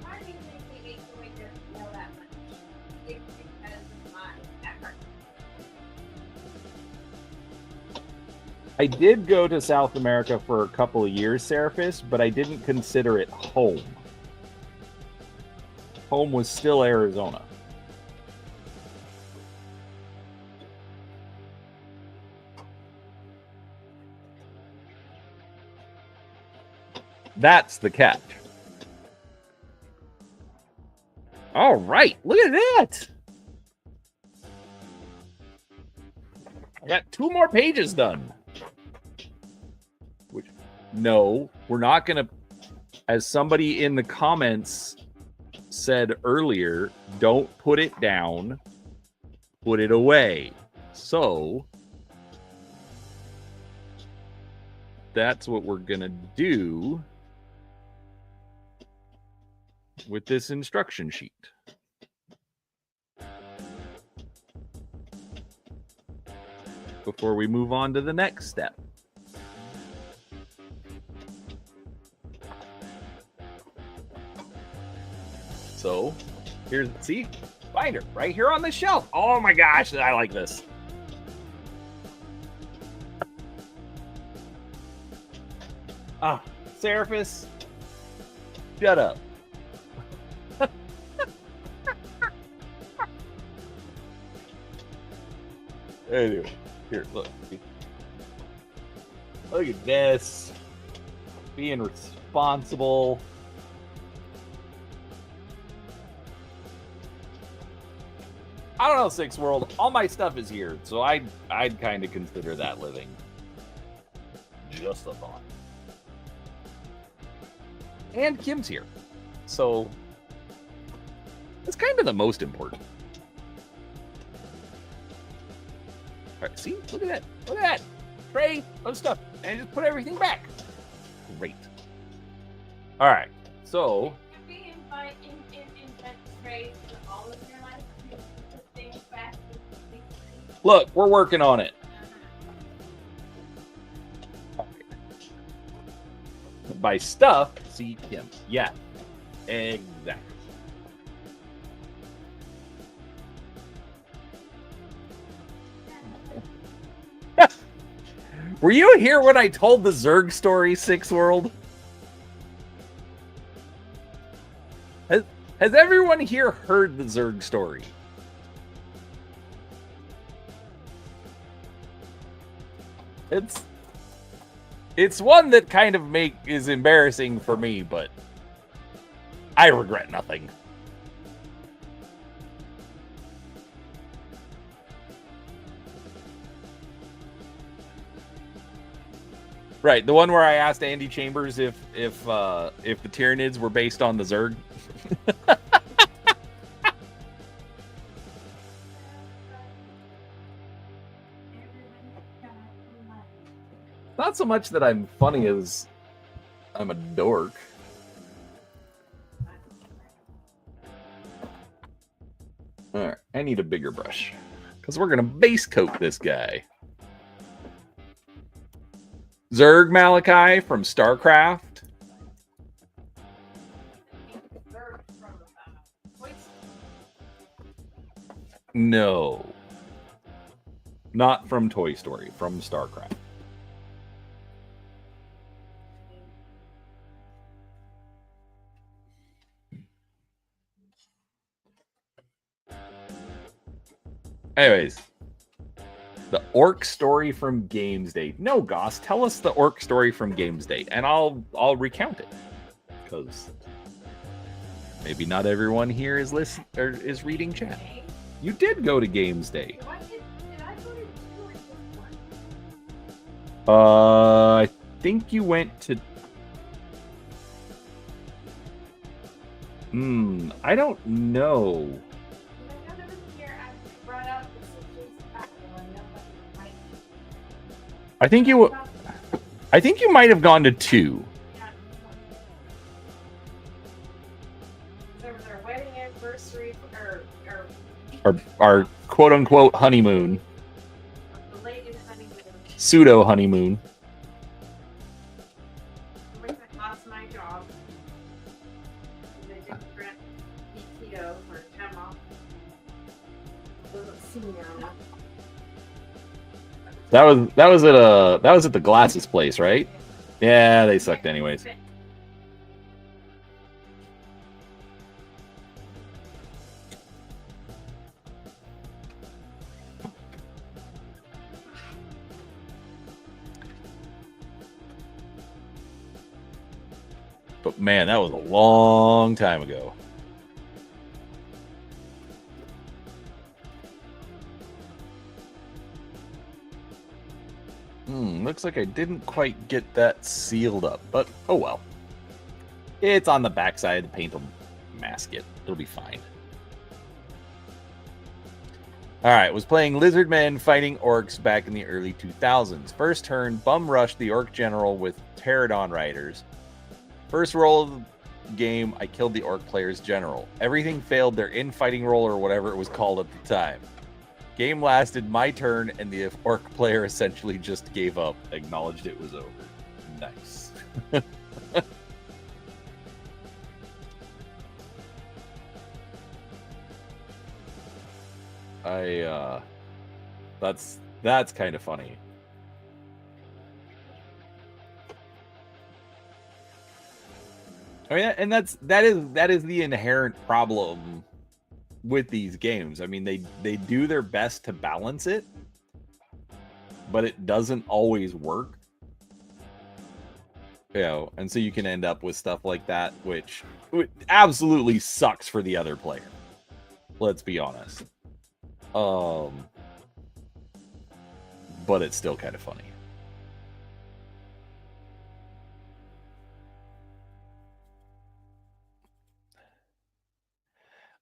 Why do you think the HOA doesn't know that much? It's because of my effort. I did go to South America for a couple of years, Seraphis, but I didn't consider it home. Home was still Arizona. That's the catch. All right, look at that. I got 2 more pages done. Which, no, we're not going to, as somebody in the comments said earlier, don't put it down, put it away. So that's what we're going to do with this instruction sheet. Before we move on to the next step. So, here's, see, binder right here on the shelf. Oh my gosh, I like this. Ah, Seraphis, shut up. Anyway, here, look. Look at this. Being responsible. I don't know, Six World. All my stuff is here, so I'd kind of consider that living. Just a thought. And Kim's here, so it's kind of the most important. All right, see, look at that, look at that tray of stuff, and just put everything back. Great. All right, so. Look, we're working on it. By stuff, see Kim. Yeah, exactly. Were you here when I told the Zerg story, Six World? Has everyone here heard the Zerg story? It's one that kind of is embarrassing for me, but I regret nothing. Right, the one where I asked Andy Chambers if the Tyranids were based on the Zerg. Not so much that I'm funny as I'm a dork. All right, I need a bigger brush because we're gonna base coat this guy. Zerg Malachi from StarCraft. No. Not from Toy Story, from StarCraft. Anyways, the orc story from Games Day. No, Goss, tell us the orc story from Games Day, and I'll recount it, because maybe not everyone here is reading chat. You did go to Games Day. I think you went to. I don't know. I think you might have gone to 2. There was our wedding anniversary, Our quote unquote honeymoon. the latest honeymoon. Pseudo honeymoon. I lost my job. And I didn't grant PTO or time off. Wasn't senior enough. That was at the glasses place, right? Yeah, they sucked anyways. But man, that was a long time ago. Looks like I didn't quite get that sealed up, but oh well. It's on the backside. The paint will mask it. It'll be fine. Alright, was playing Lizardmen fighting orcs back in the early 2000s. First turn, bum rushed the orc general with pterodon riders. First roll of the game, I killed the orc player's general. Everything failed their infighting roll or whatever it was called at the time. Game lasted my turn, and the orc player essentially just gave up, acknowledged it was over. Nice. That's kind of funny. I mean, and that is the inherent problem with these games. I mean, they do their best to balance it, but it doesn't always work. You know, and so you can end up with stuff like that, which absolutely sucks for the other player. Let's be honest. But it's still kind of funny.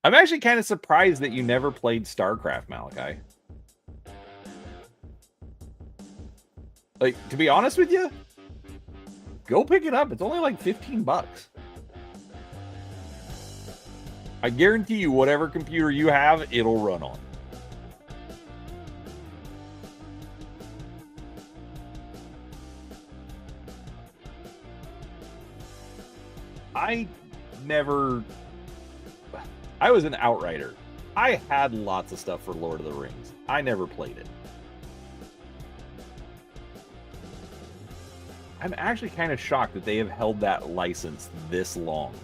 I'm actually kind of surprised that you never played StarCraft, Malachi. Like, to be honest with you, go pick it up. It's only like $15. I guarantee you, whatever computer you have, it'll run on. I was an outrider. I had lots of stuff for Lord of the Rings. I never played it. I'm actually kind of shocked that they have held that license this long.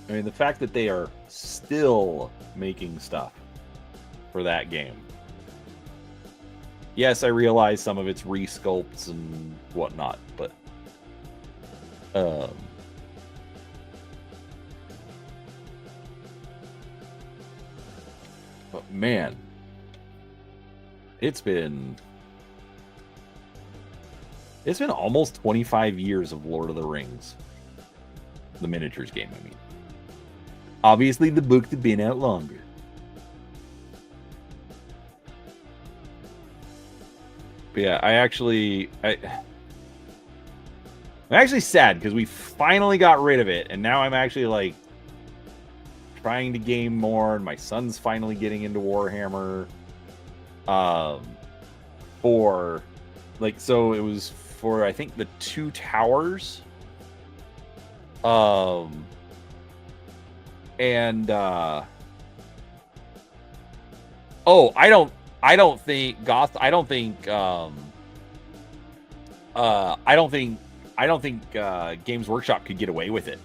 I mean, the fact that they are still making stuff for that game. Yes, I realize some of it's resculpts and whatnot, but man, it's been almost 25 years of Lord of the Rings. The miniatures game, I mean. Obviously, the books have been out longer. But yeah, I'm actually sad because we finally got rid of it, and now I'm actually like trying to game more, and my son's finally getting into Warhammer. For like, so it was for, I think, the Two Towers. And I don't think Games Workshop could get away with it.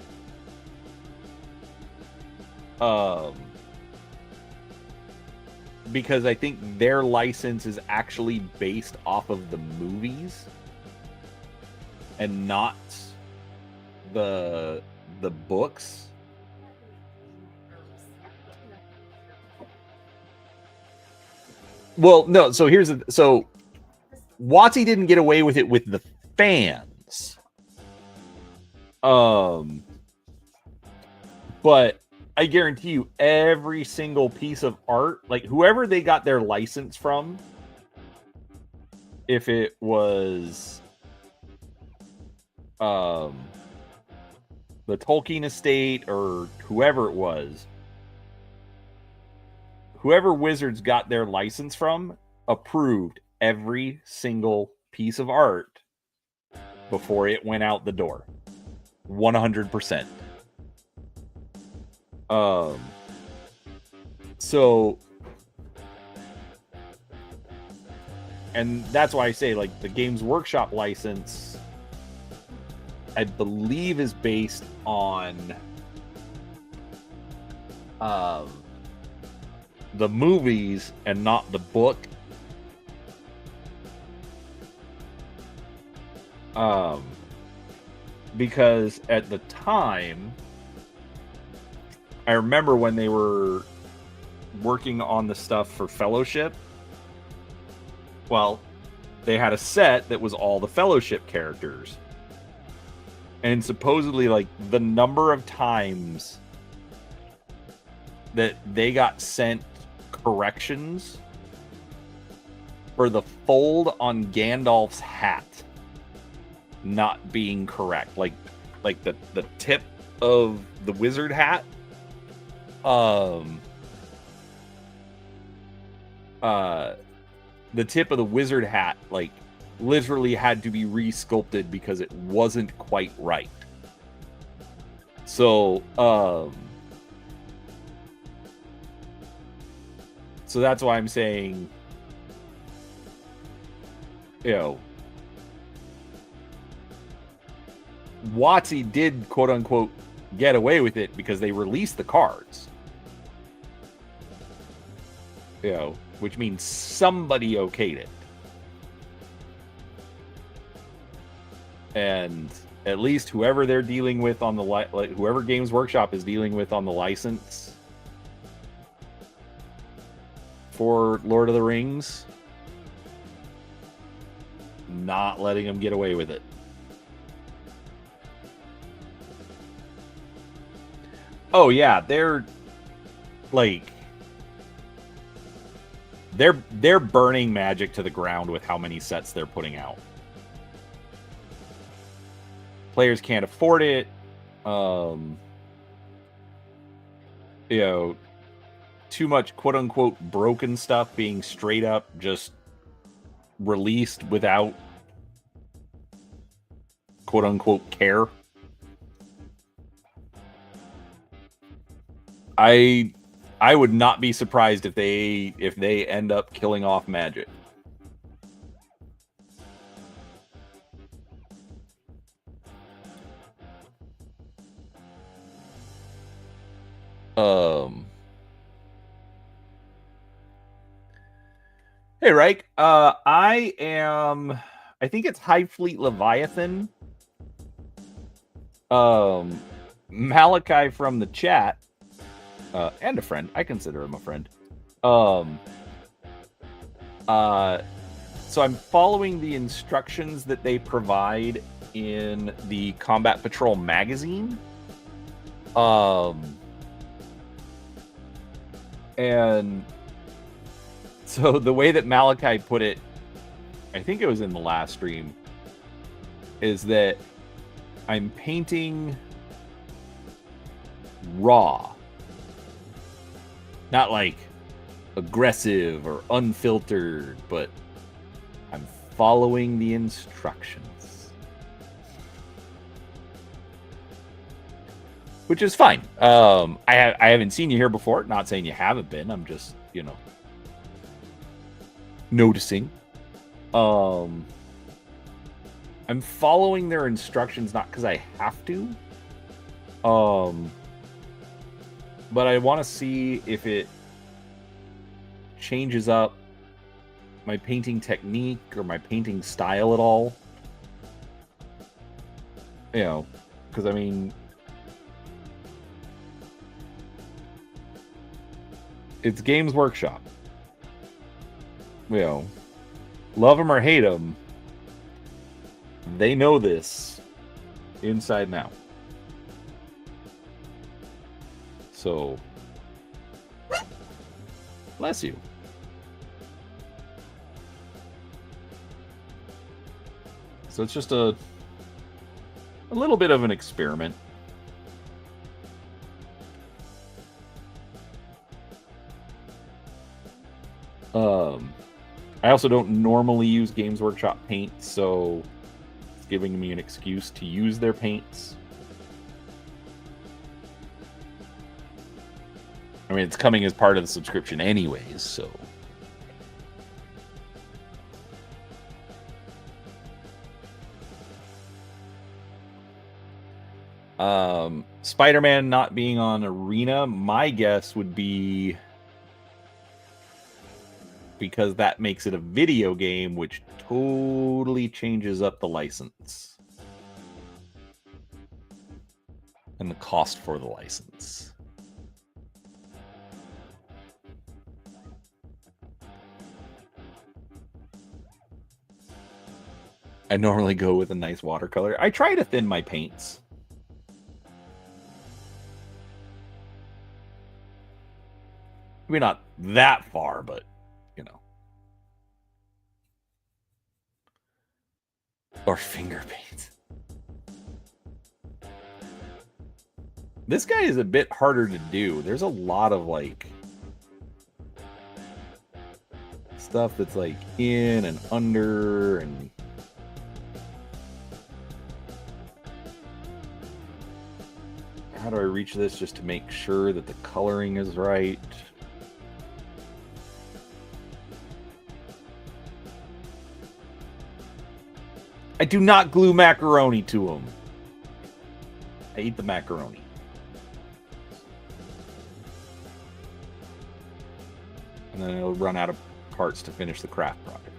Because I think their license is actually based off of the movies and not the books. Well, no. So so WotC didn't get away with it with the fans. But I guarantee you, every single piece of art, like whoever they got their license from, if it was the Tolkien estate or whoever it was, whoever Wizards got their license from approved every single piece of art before it went out the door. 100%. So, and that's why I say, like, the Games Workshop license, I believe, is based on the movies and not the book. Because at the time, I remember when they were working on the stuff for Fellowship. Well, they had a set that was all the Fellowship characters. And supposedly, like, the number of times that they got sent corrections for the fold on Gandalf's hat not being correct. Like the tip of the wizard hat. The tip of the wizard hat, like, literally had to be re-sculpted because it wasn't quite right. So that's why I'm saying, you know, WotC did quote unquote get away with it because they released the cards. You know, which means somebody okayed it. And at least whoever they're dealing with on the whoever Games Workshop is dealing with on the license for Lord of the Rings, not letting them get away with it. Oh yeah, they're like they're burning Magic to the ground with how many sets they're putting out. Players can't afford it. You know, too much quote unquote broken stuff being straight up just released without quote unquote care. I would not be surprised if they end up killing off Magic. Hey, Reich. I think it's Hive Fleet Leviathan. Malachi from the chat, and a friend. I consider him a friend. So I'm following the instructions that they provide in the Combat Patrol magazine. And so the way that Malachi put it, I think it was in the last stream, is that I'm painting raw. Not like aggressive or unfiltered, but I'm following the instructions. Which is fine. I haven't seen you here before. Not saying you haven't been. I'm just, noticing. I'm following their instructions not because I have to. But I want to see if it changes up my painting technique or my painting style at all. Because I mean, it's Games Workshop. Love them or hate them, they know this inside and out. So, bless you. So it's just a little bit of an experiment. I also don't normally use Games Workshop paint, so it's giving me an excuse to use their paints. I mean, it's coming as part of the subscription anyways, so. Spider-Man not being on Arena, my guess would be because that makes it a video game, which totally changes up the license and the cost for the license. I normally go with a nice watercolor. I try to thin my paints. I mean, not that far, but, you know. Or finger paints. This guy is a bit harder to do. There's a lot of, like, stuff that's, like, in and under and... How do I reach this just to make sure that the coloring is right? I do not glue macaroni to them. I eat the macaroni. And then it'll run out of parts to finish the craft product.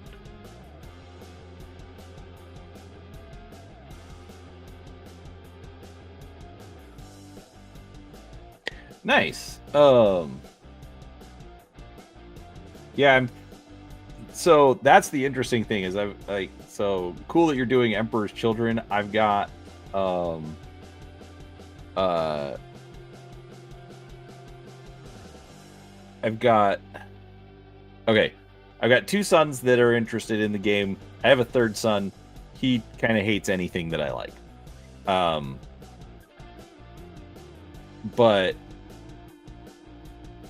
Nice. Yeah, so that's the interesting thing is I've like so cool that you're doing Emperor's Children. I've got I've got two sons that are interested in the game. I have a third son. He kind of hates anything that I like. But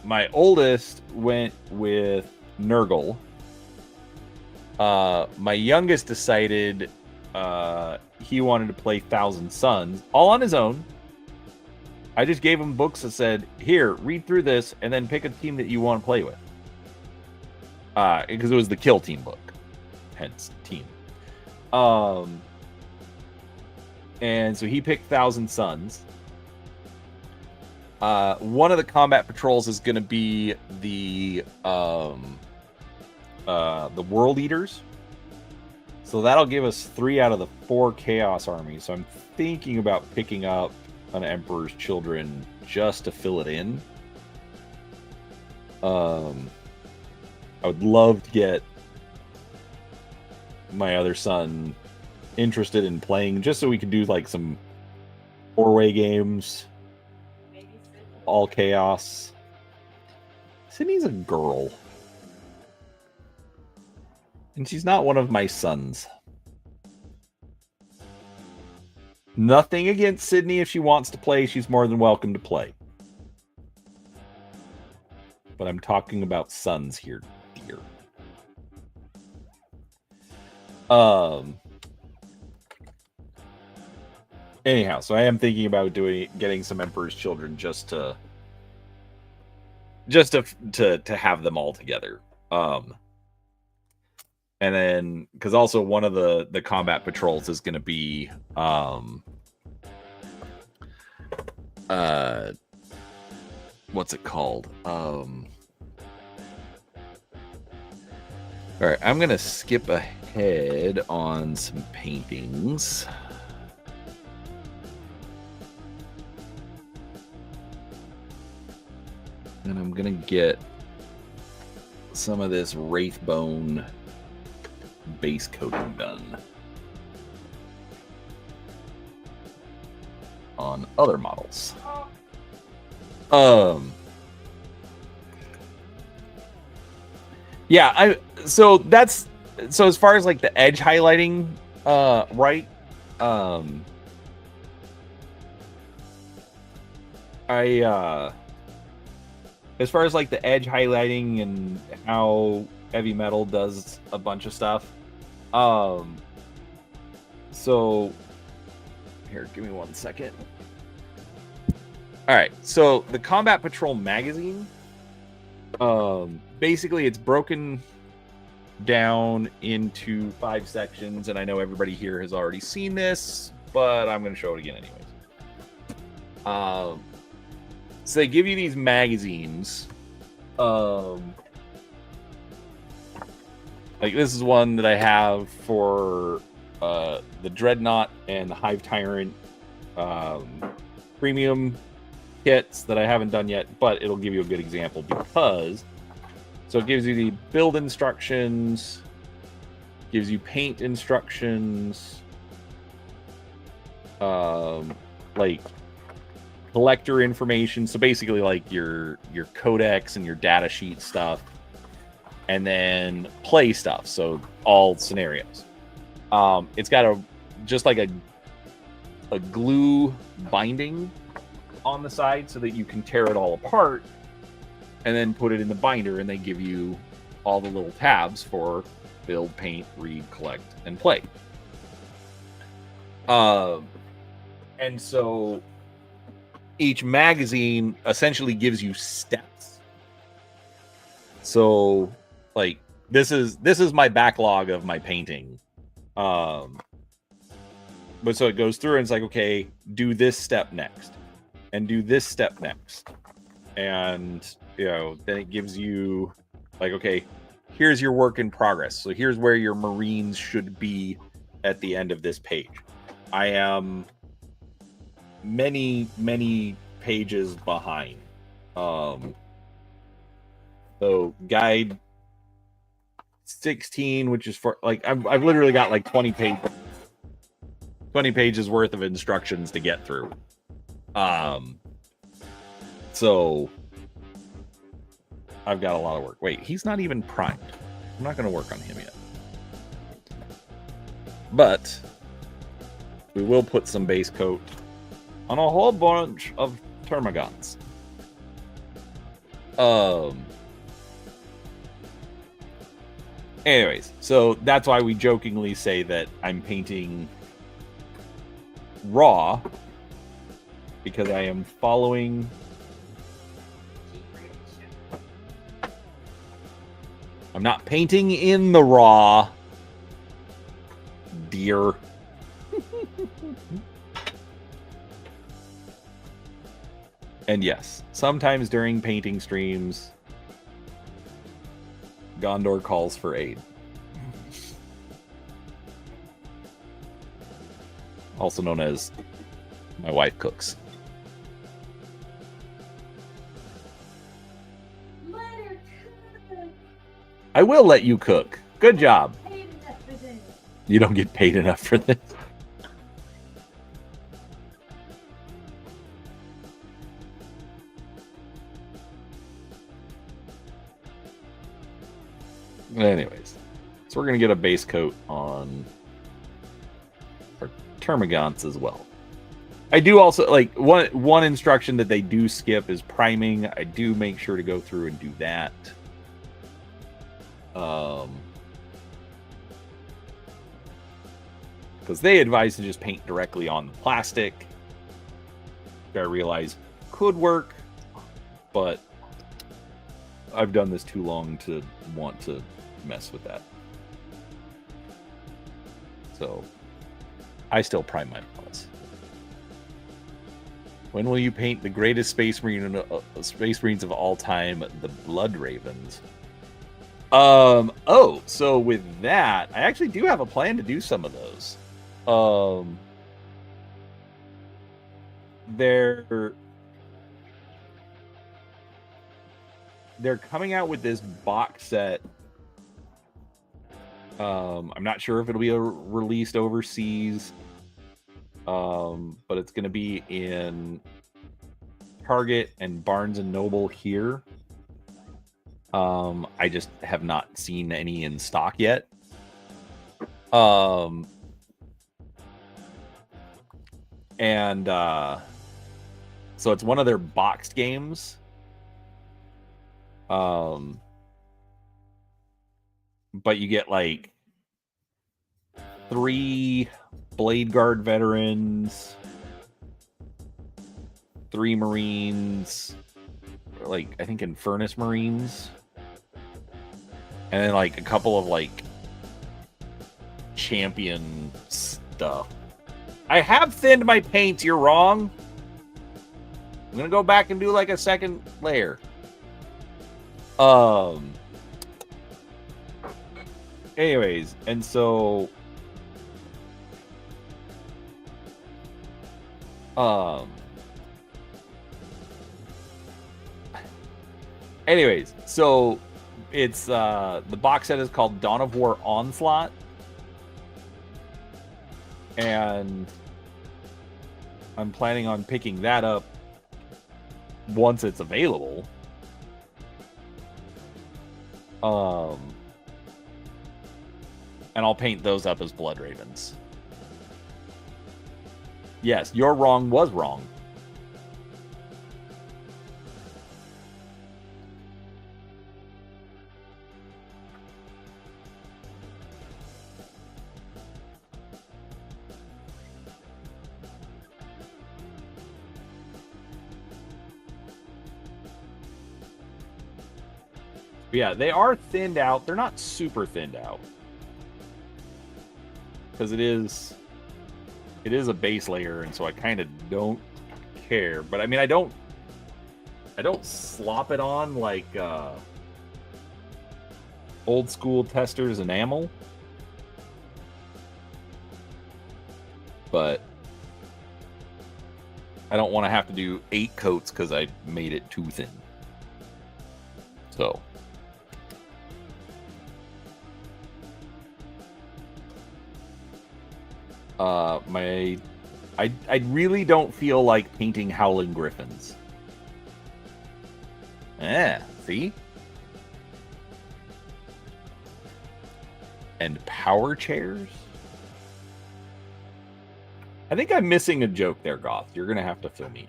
my oldest went with Nurgle. My youngest decided he wanted to play Thousand Suns all on his own. I just gave him books that said, here, read through this and then pick a team that you want to play with. Because it was the Kill Team book. Hence, team. And so he picked Thousand Suns. One of the combat patrols is going to be the World Eaters. So that'll give us 3 out of the 4 Chaos armies. So I'm thinking about picking up an Emperor's Children just to fill it in. I would love to get my other son interested in playing just so we can do like some 4-way games. All Chaos. Sydney's a girl. And she's not one of my sons. Nothing against Sydney. If she wants to play, she's more than welcome to play. But I'm talking about sons here, dear. Anyhow, so I am thinking about getting some Emperor's Children just to have them all together. And then, because also one of the combat patrols is going to be what's it called? All right, I'm going to skip ahead on some paintings. And I'm going to get some of this Wraithbone base coating done on other models. Yeah, so as far as like the edge highlighting, right? As far as like the edge highlighting and how Heavy Metal does a bunch of stuff. So here, give me 1 second. All right, so the Combat Patrol magazine, basically it's broken down into 5 sections, and I know everybody here has already seen this, but I'm going to show it again anyways. So they give you these magazines. Like this is one that I have for the Dreadnought and the Hive Tyrant premium kits that I haven't done yet, but it'll give you a good example because so it gives you the build instructions, gives you paint instructions, like collector information. So basically, like your codex and your data sheet stuff, and then play stuff. So all scenarios. It's got just like a glue binding on the side so that you can tear it all apart and then put it in the binder, and they give you all the little tabs for build, paint, read, collect, and play. And so each magazine essentially gives you steps. So like this is my backlog of my painting. But so it goes through and it's like, okay, do this step next and do this step next. And, you know, then it gives you like, okay, here's your work in progress. So here's where your Marines should be at the end of this page. I am many, many pages behind. So guide 16, which is for like, I've literally got like 20 pages worth of instructions to get through. So I've got a lot of work. Wait, he's not even primed. I'm not going to work on him yet. But we will put some base coat on a whole bunch of termagants. Anyways, so that's why we jokingly say that I'm painting raw, because I am following I'm not painting in the raw, dear. And yes, sometimes during painting streams, Gondor calls for aid. Also known as my wife cooks. Let her cook. I will let you cook. Good job. Paid enough for this. You don't get paid enough for this. Anyways, so we're going to get a base coat on our termagants as well. I do also, like, one instruction that they do skip is priming. I do make sure to go through and do that. Because they advise to just paint directly on the plastic. Which I realize could work, but I've done this too long to want to mess with that. So I still prime my models. When will you paint the greatest space marines of all time, the Blood Ravens? Oh, so with that, I actually do have a plan to do some of those. They're coming out with this box set. I'm not sure if it'll be released overseas, but it's going to be in Target and Barnes and Noble here. I just have not seen any in stock yet. And so it's one of their boxed games. But you get like 3 Blade Guard veterans, 3 Marines, like I think Infernus Marines, and then like a couple of like champion stuff. I have thinned my paints, you're wrong. I'm gonna go back and do like a second layer. Anyways, and so anyways, so it's the box set is called Dawn of War Onslaught. And I'm planning on picking that up once it's available. And I'll paint those up as Blood Ravens. Yes, your wrong was wrong. Yeah, they are thinned out. They're not super thinned out. Because it is a base layer, and so I kind of don't care. But I mean, I don't slop it on like old school testers enamel. But I don't want to have to do 8 coats because I made it too thin. So I really don't feel like painting Howling Griffins. See? And power chairs? I think I'm missing a joke there, Goth. You're going to have to fill me in.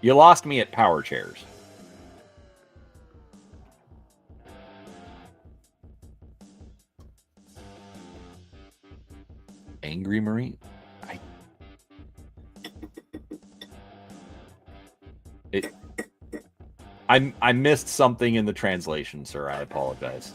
You lost me at power chairs. Angry Marine? I missed something in the translation, sir. I apologize.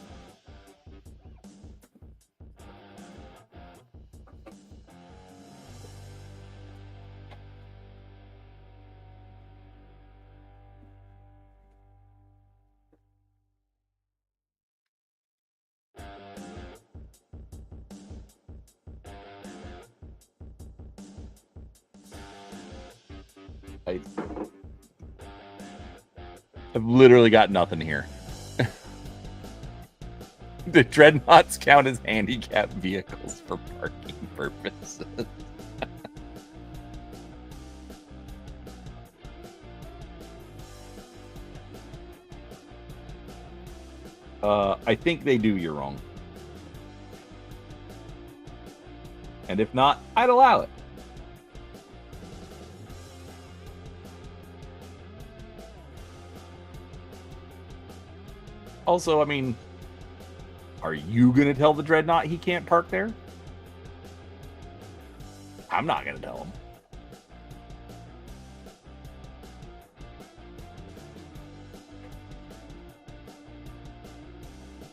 I've literally got nothing here. The dreadnoughts count as handicapped vehicles for parking purposes. I think they do. You're wrong. And if not, I'd allow it. Also, I mean, are you going to tell the Dreadnought he can't park there? I'm not going to tell him.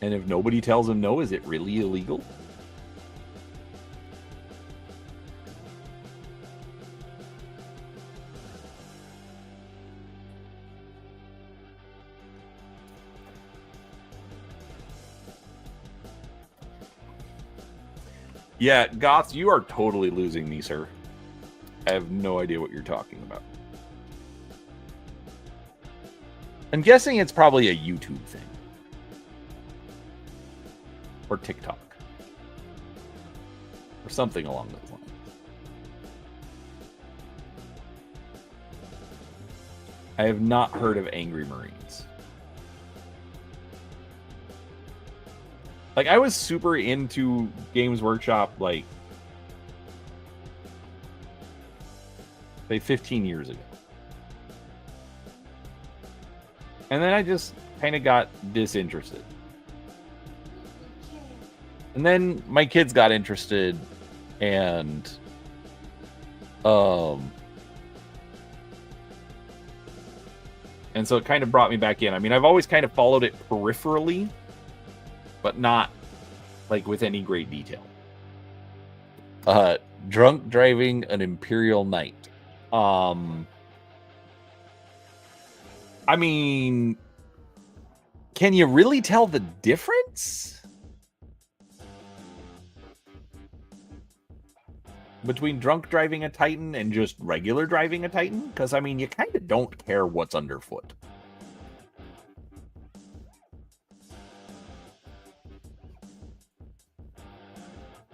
And if nobody tells him no, is it really illegal? Yeah, Goth, you are totally losing me, sir. I have no idea what you're talking about. I'm guessing it's probably a YouTube thing. Or TikTok. Or something along those lines. I have not heard of Angry Marines. Like, I was super into Games Workshop, like, say 15 years ago. And then I just kind of got disinterested. And then my kids got interested, and so it kind of brought me back in. I mean, I've always kind of followed it peripherally, but not like with any great detail. Drunk driving an Imperial Knight. I mean, can you really tell the difference between drunk driving a Titan and just regular driving a Titan? Because, I mean, you kind of don't care what's underfoot.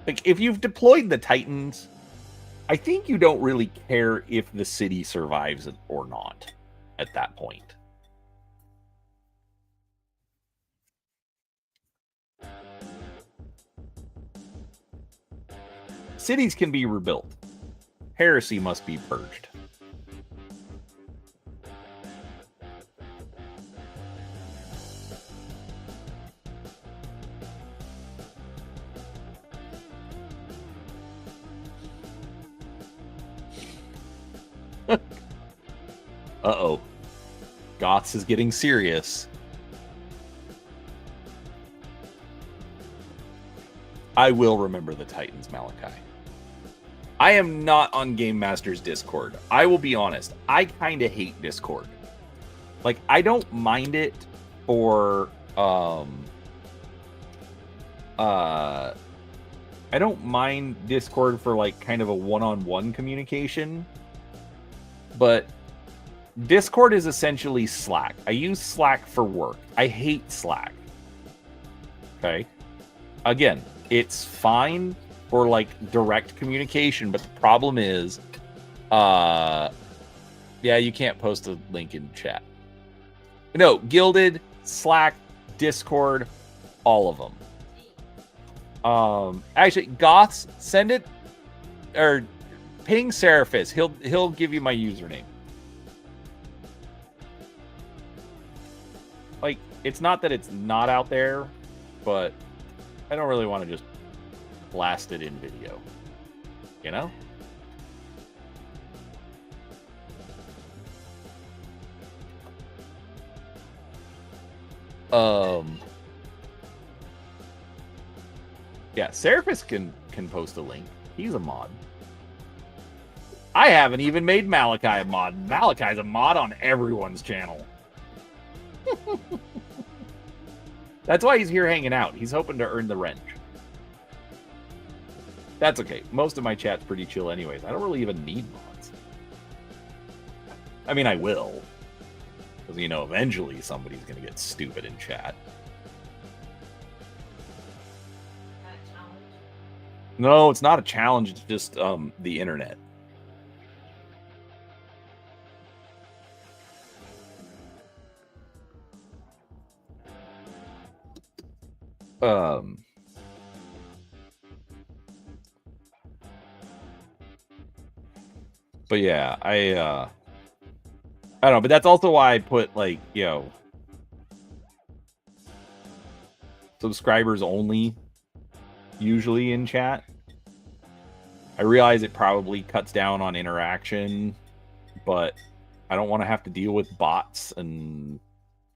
Like, if you've deployed the Titans, I think you don't really care if the city survives or not at that point. Cities can be rebuilt. Heresy must be purged. Uh-oh. Goths is getting serious. I will remember the Titans, Malachi. I am not on Game Master's Discord. I will be honest. I kind of hate Discord. Like, I don't mind it for I don't mind Discord for like kind of a one-on-one communication, but Discord is essentially Slack. I use Slack for work. I hate Slack. Okay. Again, it's fine for like direct communication, but the problem is, yeah, you can't post a link in chat. No, Gilded, Slack, Discord, all of them. Actually, Goths, send it or ping Seraphis. He'll give you my username. Like, it's not that it's not out there, but I don't really want to just blast it in video. You know? Yeah, Seraphis can post a link. He's a mod. I haven't even made Malachi a mod. Malachi's a mod on everyone's channel. That's why he's here hanging out. He's hoping to earn the wrench. That's okay. Most of my chat's pretty chill anyways. I don't really even need mods. I mean, I will. Because, you know, eventually somebody's going to get stupid in chat. No, it's not a challenge. It's just the internet. But yeah, I don't know, but that's also why I put like, you know, subscribers only usually in chat. I realize it probably cuts down on interaction, but I don't want to have to deal with bots and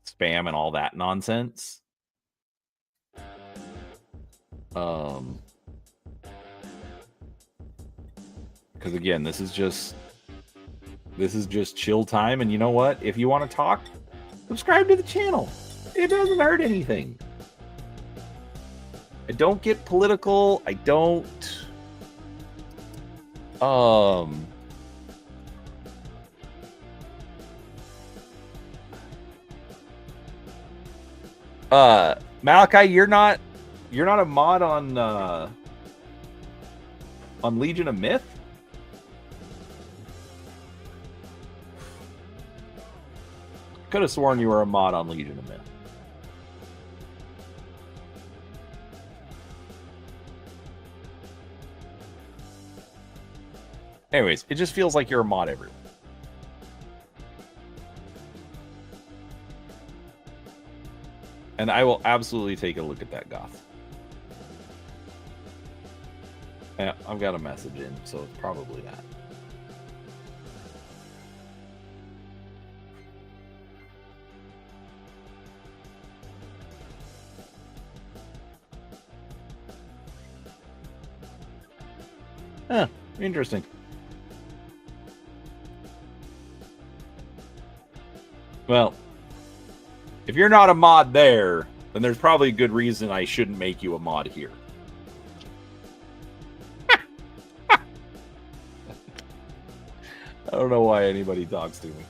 spam and all that nonsense. Because again, this is just chill time, and you know what? If you want to talk, subscribe to the channel. It doesn't hurt anything. I don't get political. I don't Malachi, you're not a mod on Legion of Myth? Could have sworn you were a mod on Legion of Myth. Anyways, it just feels like you're a mod everywhere. And I will absolutely take a look at that, Goth. Yeah, I've got a message in, so it's probably that. Huh, interesting. Well, if you're not a mod there, then there's probably a good reason I shouldn't make you a mod here. I don't know why anybody talks to me.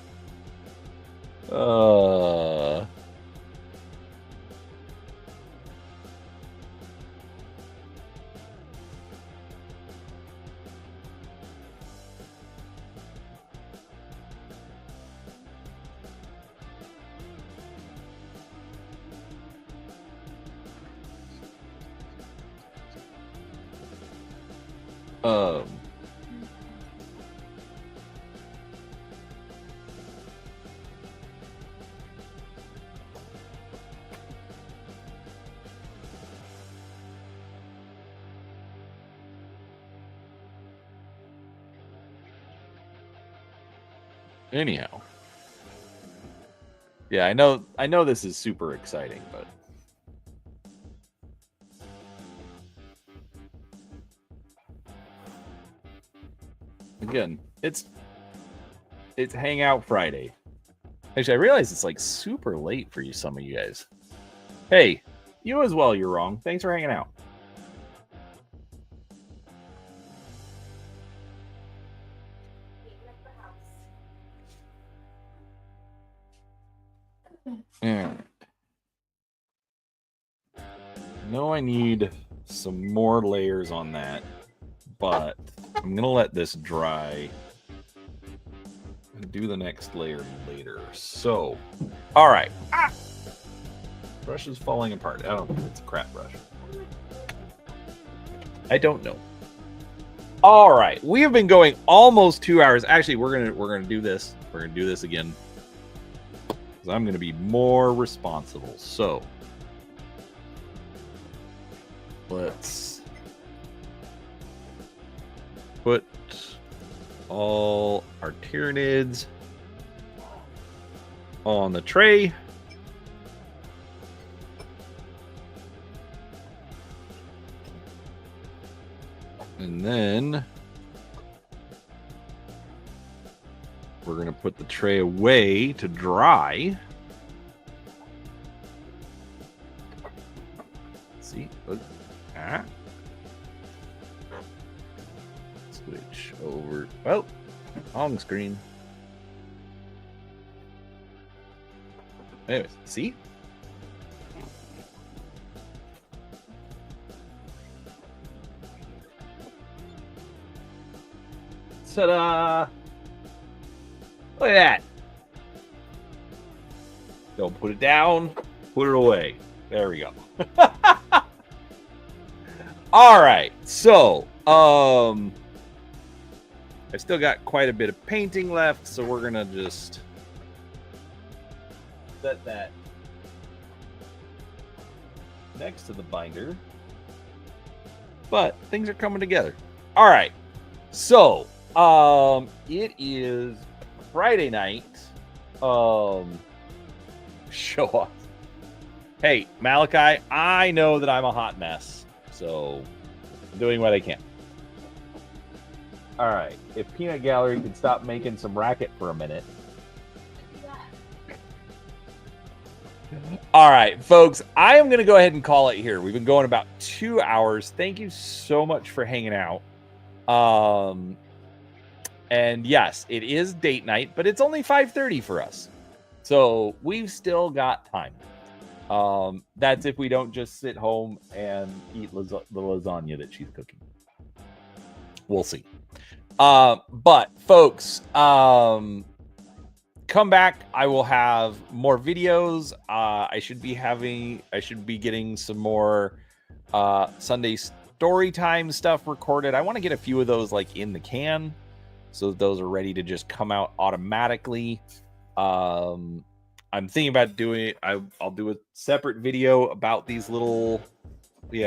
Um, anyhow. Yeah, I know this is super exciting, but again, it's Hangout Friday. Actually, I realize it's like super late for you, some of you guys. Hey, you as well, you're wrong. Thanks for hanging out. Yeah. I know I need some more layers on that, but I'm gonna let this dry and do the next layer later. So, all right. Brush is falling apart. I don't know. It's a crap brush. I don't know. All right, we have been going almost 2 hours. Actually, we're gonna do this. We're gonna do this again because I'm gonna be more responsible. So let's put all our Tyranids on the tray. And then we're going to put the tray away to dry. See? Look. Switch over. Oh, wrong screen. Anyways, see? Ta-da! Look at that. Don't put it down. Put it away. There we go. All right. So, I still got quite a bit of painting left, so we're gonna just set that next to the binder. But things are coming together. All right. So, it is Friday night. Show off. Hey, Malachi, I know that I'm a hot mess, so I'm doing what I can. All right, if Peanut Gallery can stop making some racket for a minute. All right, folks, I am going to go ahead and call it here. We've been going about 2 hours. Thank you so much for hanging out. And yes, it is date night, but it's only 5:30 for us. So we've still got time. That's if we don't just sit home and eat the lasagna that she's cooking. We'll see. But folks, come back. I will have more videos. I should be getting some more Sunday story time stuff recorded. I want to get a few of those like in the can, so those are ready to just come out automatically. I'm thinking about doing it. I'll do a separate video about these little, these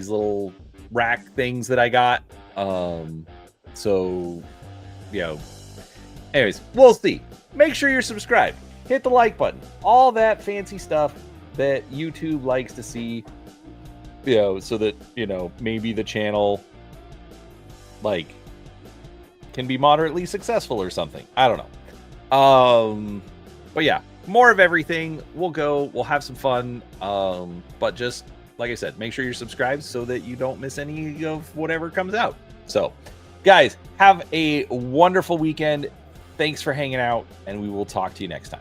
little rack things that I got. So, anyways, we'll see. Make sure you're subscribed. Hit the like button. All that fancy stuff that YouTube likes to see, so that, maybe the channel, can be moderately successful or something. I don't know. But yeah, more of everything. We'll have some fun. But just, like I said, make sure you're subscribed so that you don't miss any of whatever comes out. So, guys, have a wonderful weekend. Thanks for hanging out, and we will talk to you next time.